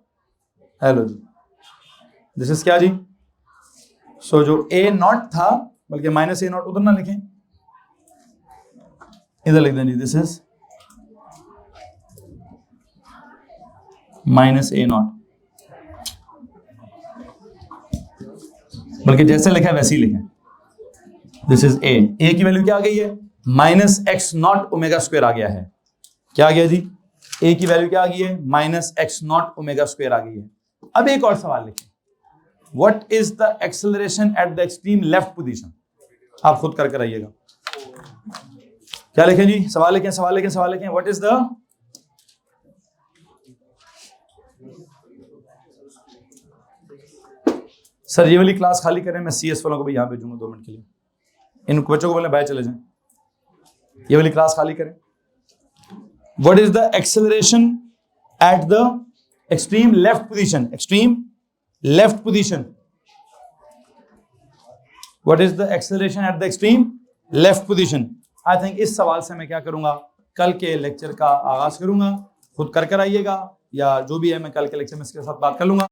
Speaker 1: हेलो जी, दिस इज क्या जी, सो जो a0 था, बल्कि -a0 उधर ना लिखें, इधर लिख दें जी, दिस इज -a0, बल्कि जैसे लिखा है वैसे ही लिखें। दिस इज a की वैल्यू क्या आ गई है, -x0 ओमेगा स्क्वायर आ गया है। क्या आ गया जी, a की वैल्यू क्या आ गई है, -x0 ओमेगा स्क्वायर आ गई है। अब एक और सवाल लिखें, what is the acceleration eight the extreme left position? आप खुद करके रहिएगा। क्या लिखें जी, सवाल लिखें, सवाल लिखें, सवाल लिखें। व्हाट इज द, सर ये वाली क्लास खाली करें, मैं CS वालों को भी यहां भेजूंगा 2 मिनट के लिए। इन बच्चों को बोले बाहर चले जाएं, ये वाली क्लास खाली करें। What is the acceleration eight the extreme left position? Extreme left position, what is the acceleration eight the extreme left position? I think इस सवाल से मैं क्या करूंगा, कल के लेक्चर का आगाज करूंगा। खुद कर आइएगा, या जो भी है मैं कल के लेक्चर में इसके साथ बात कर लूंगा।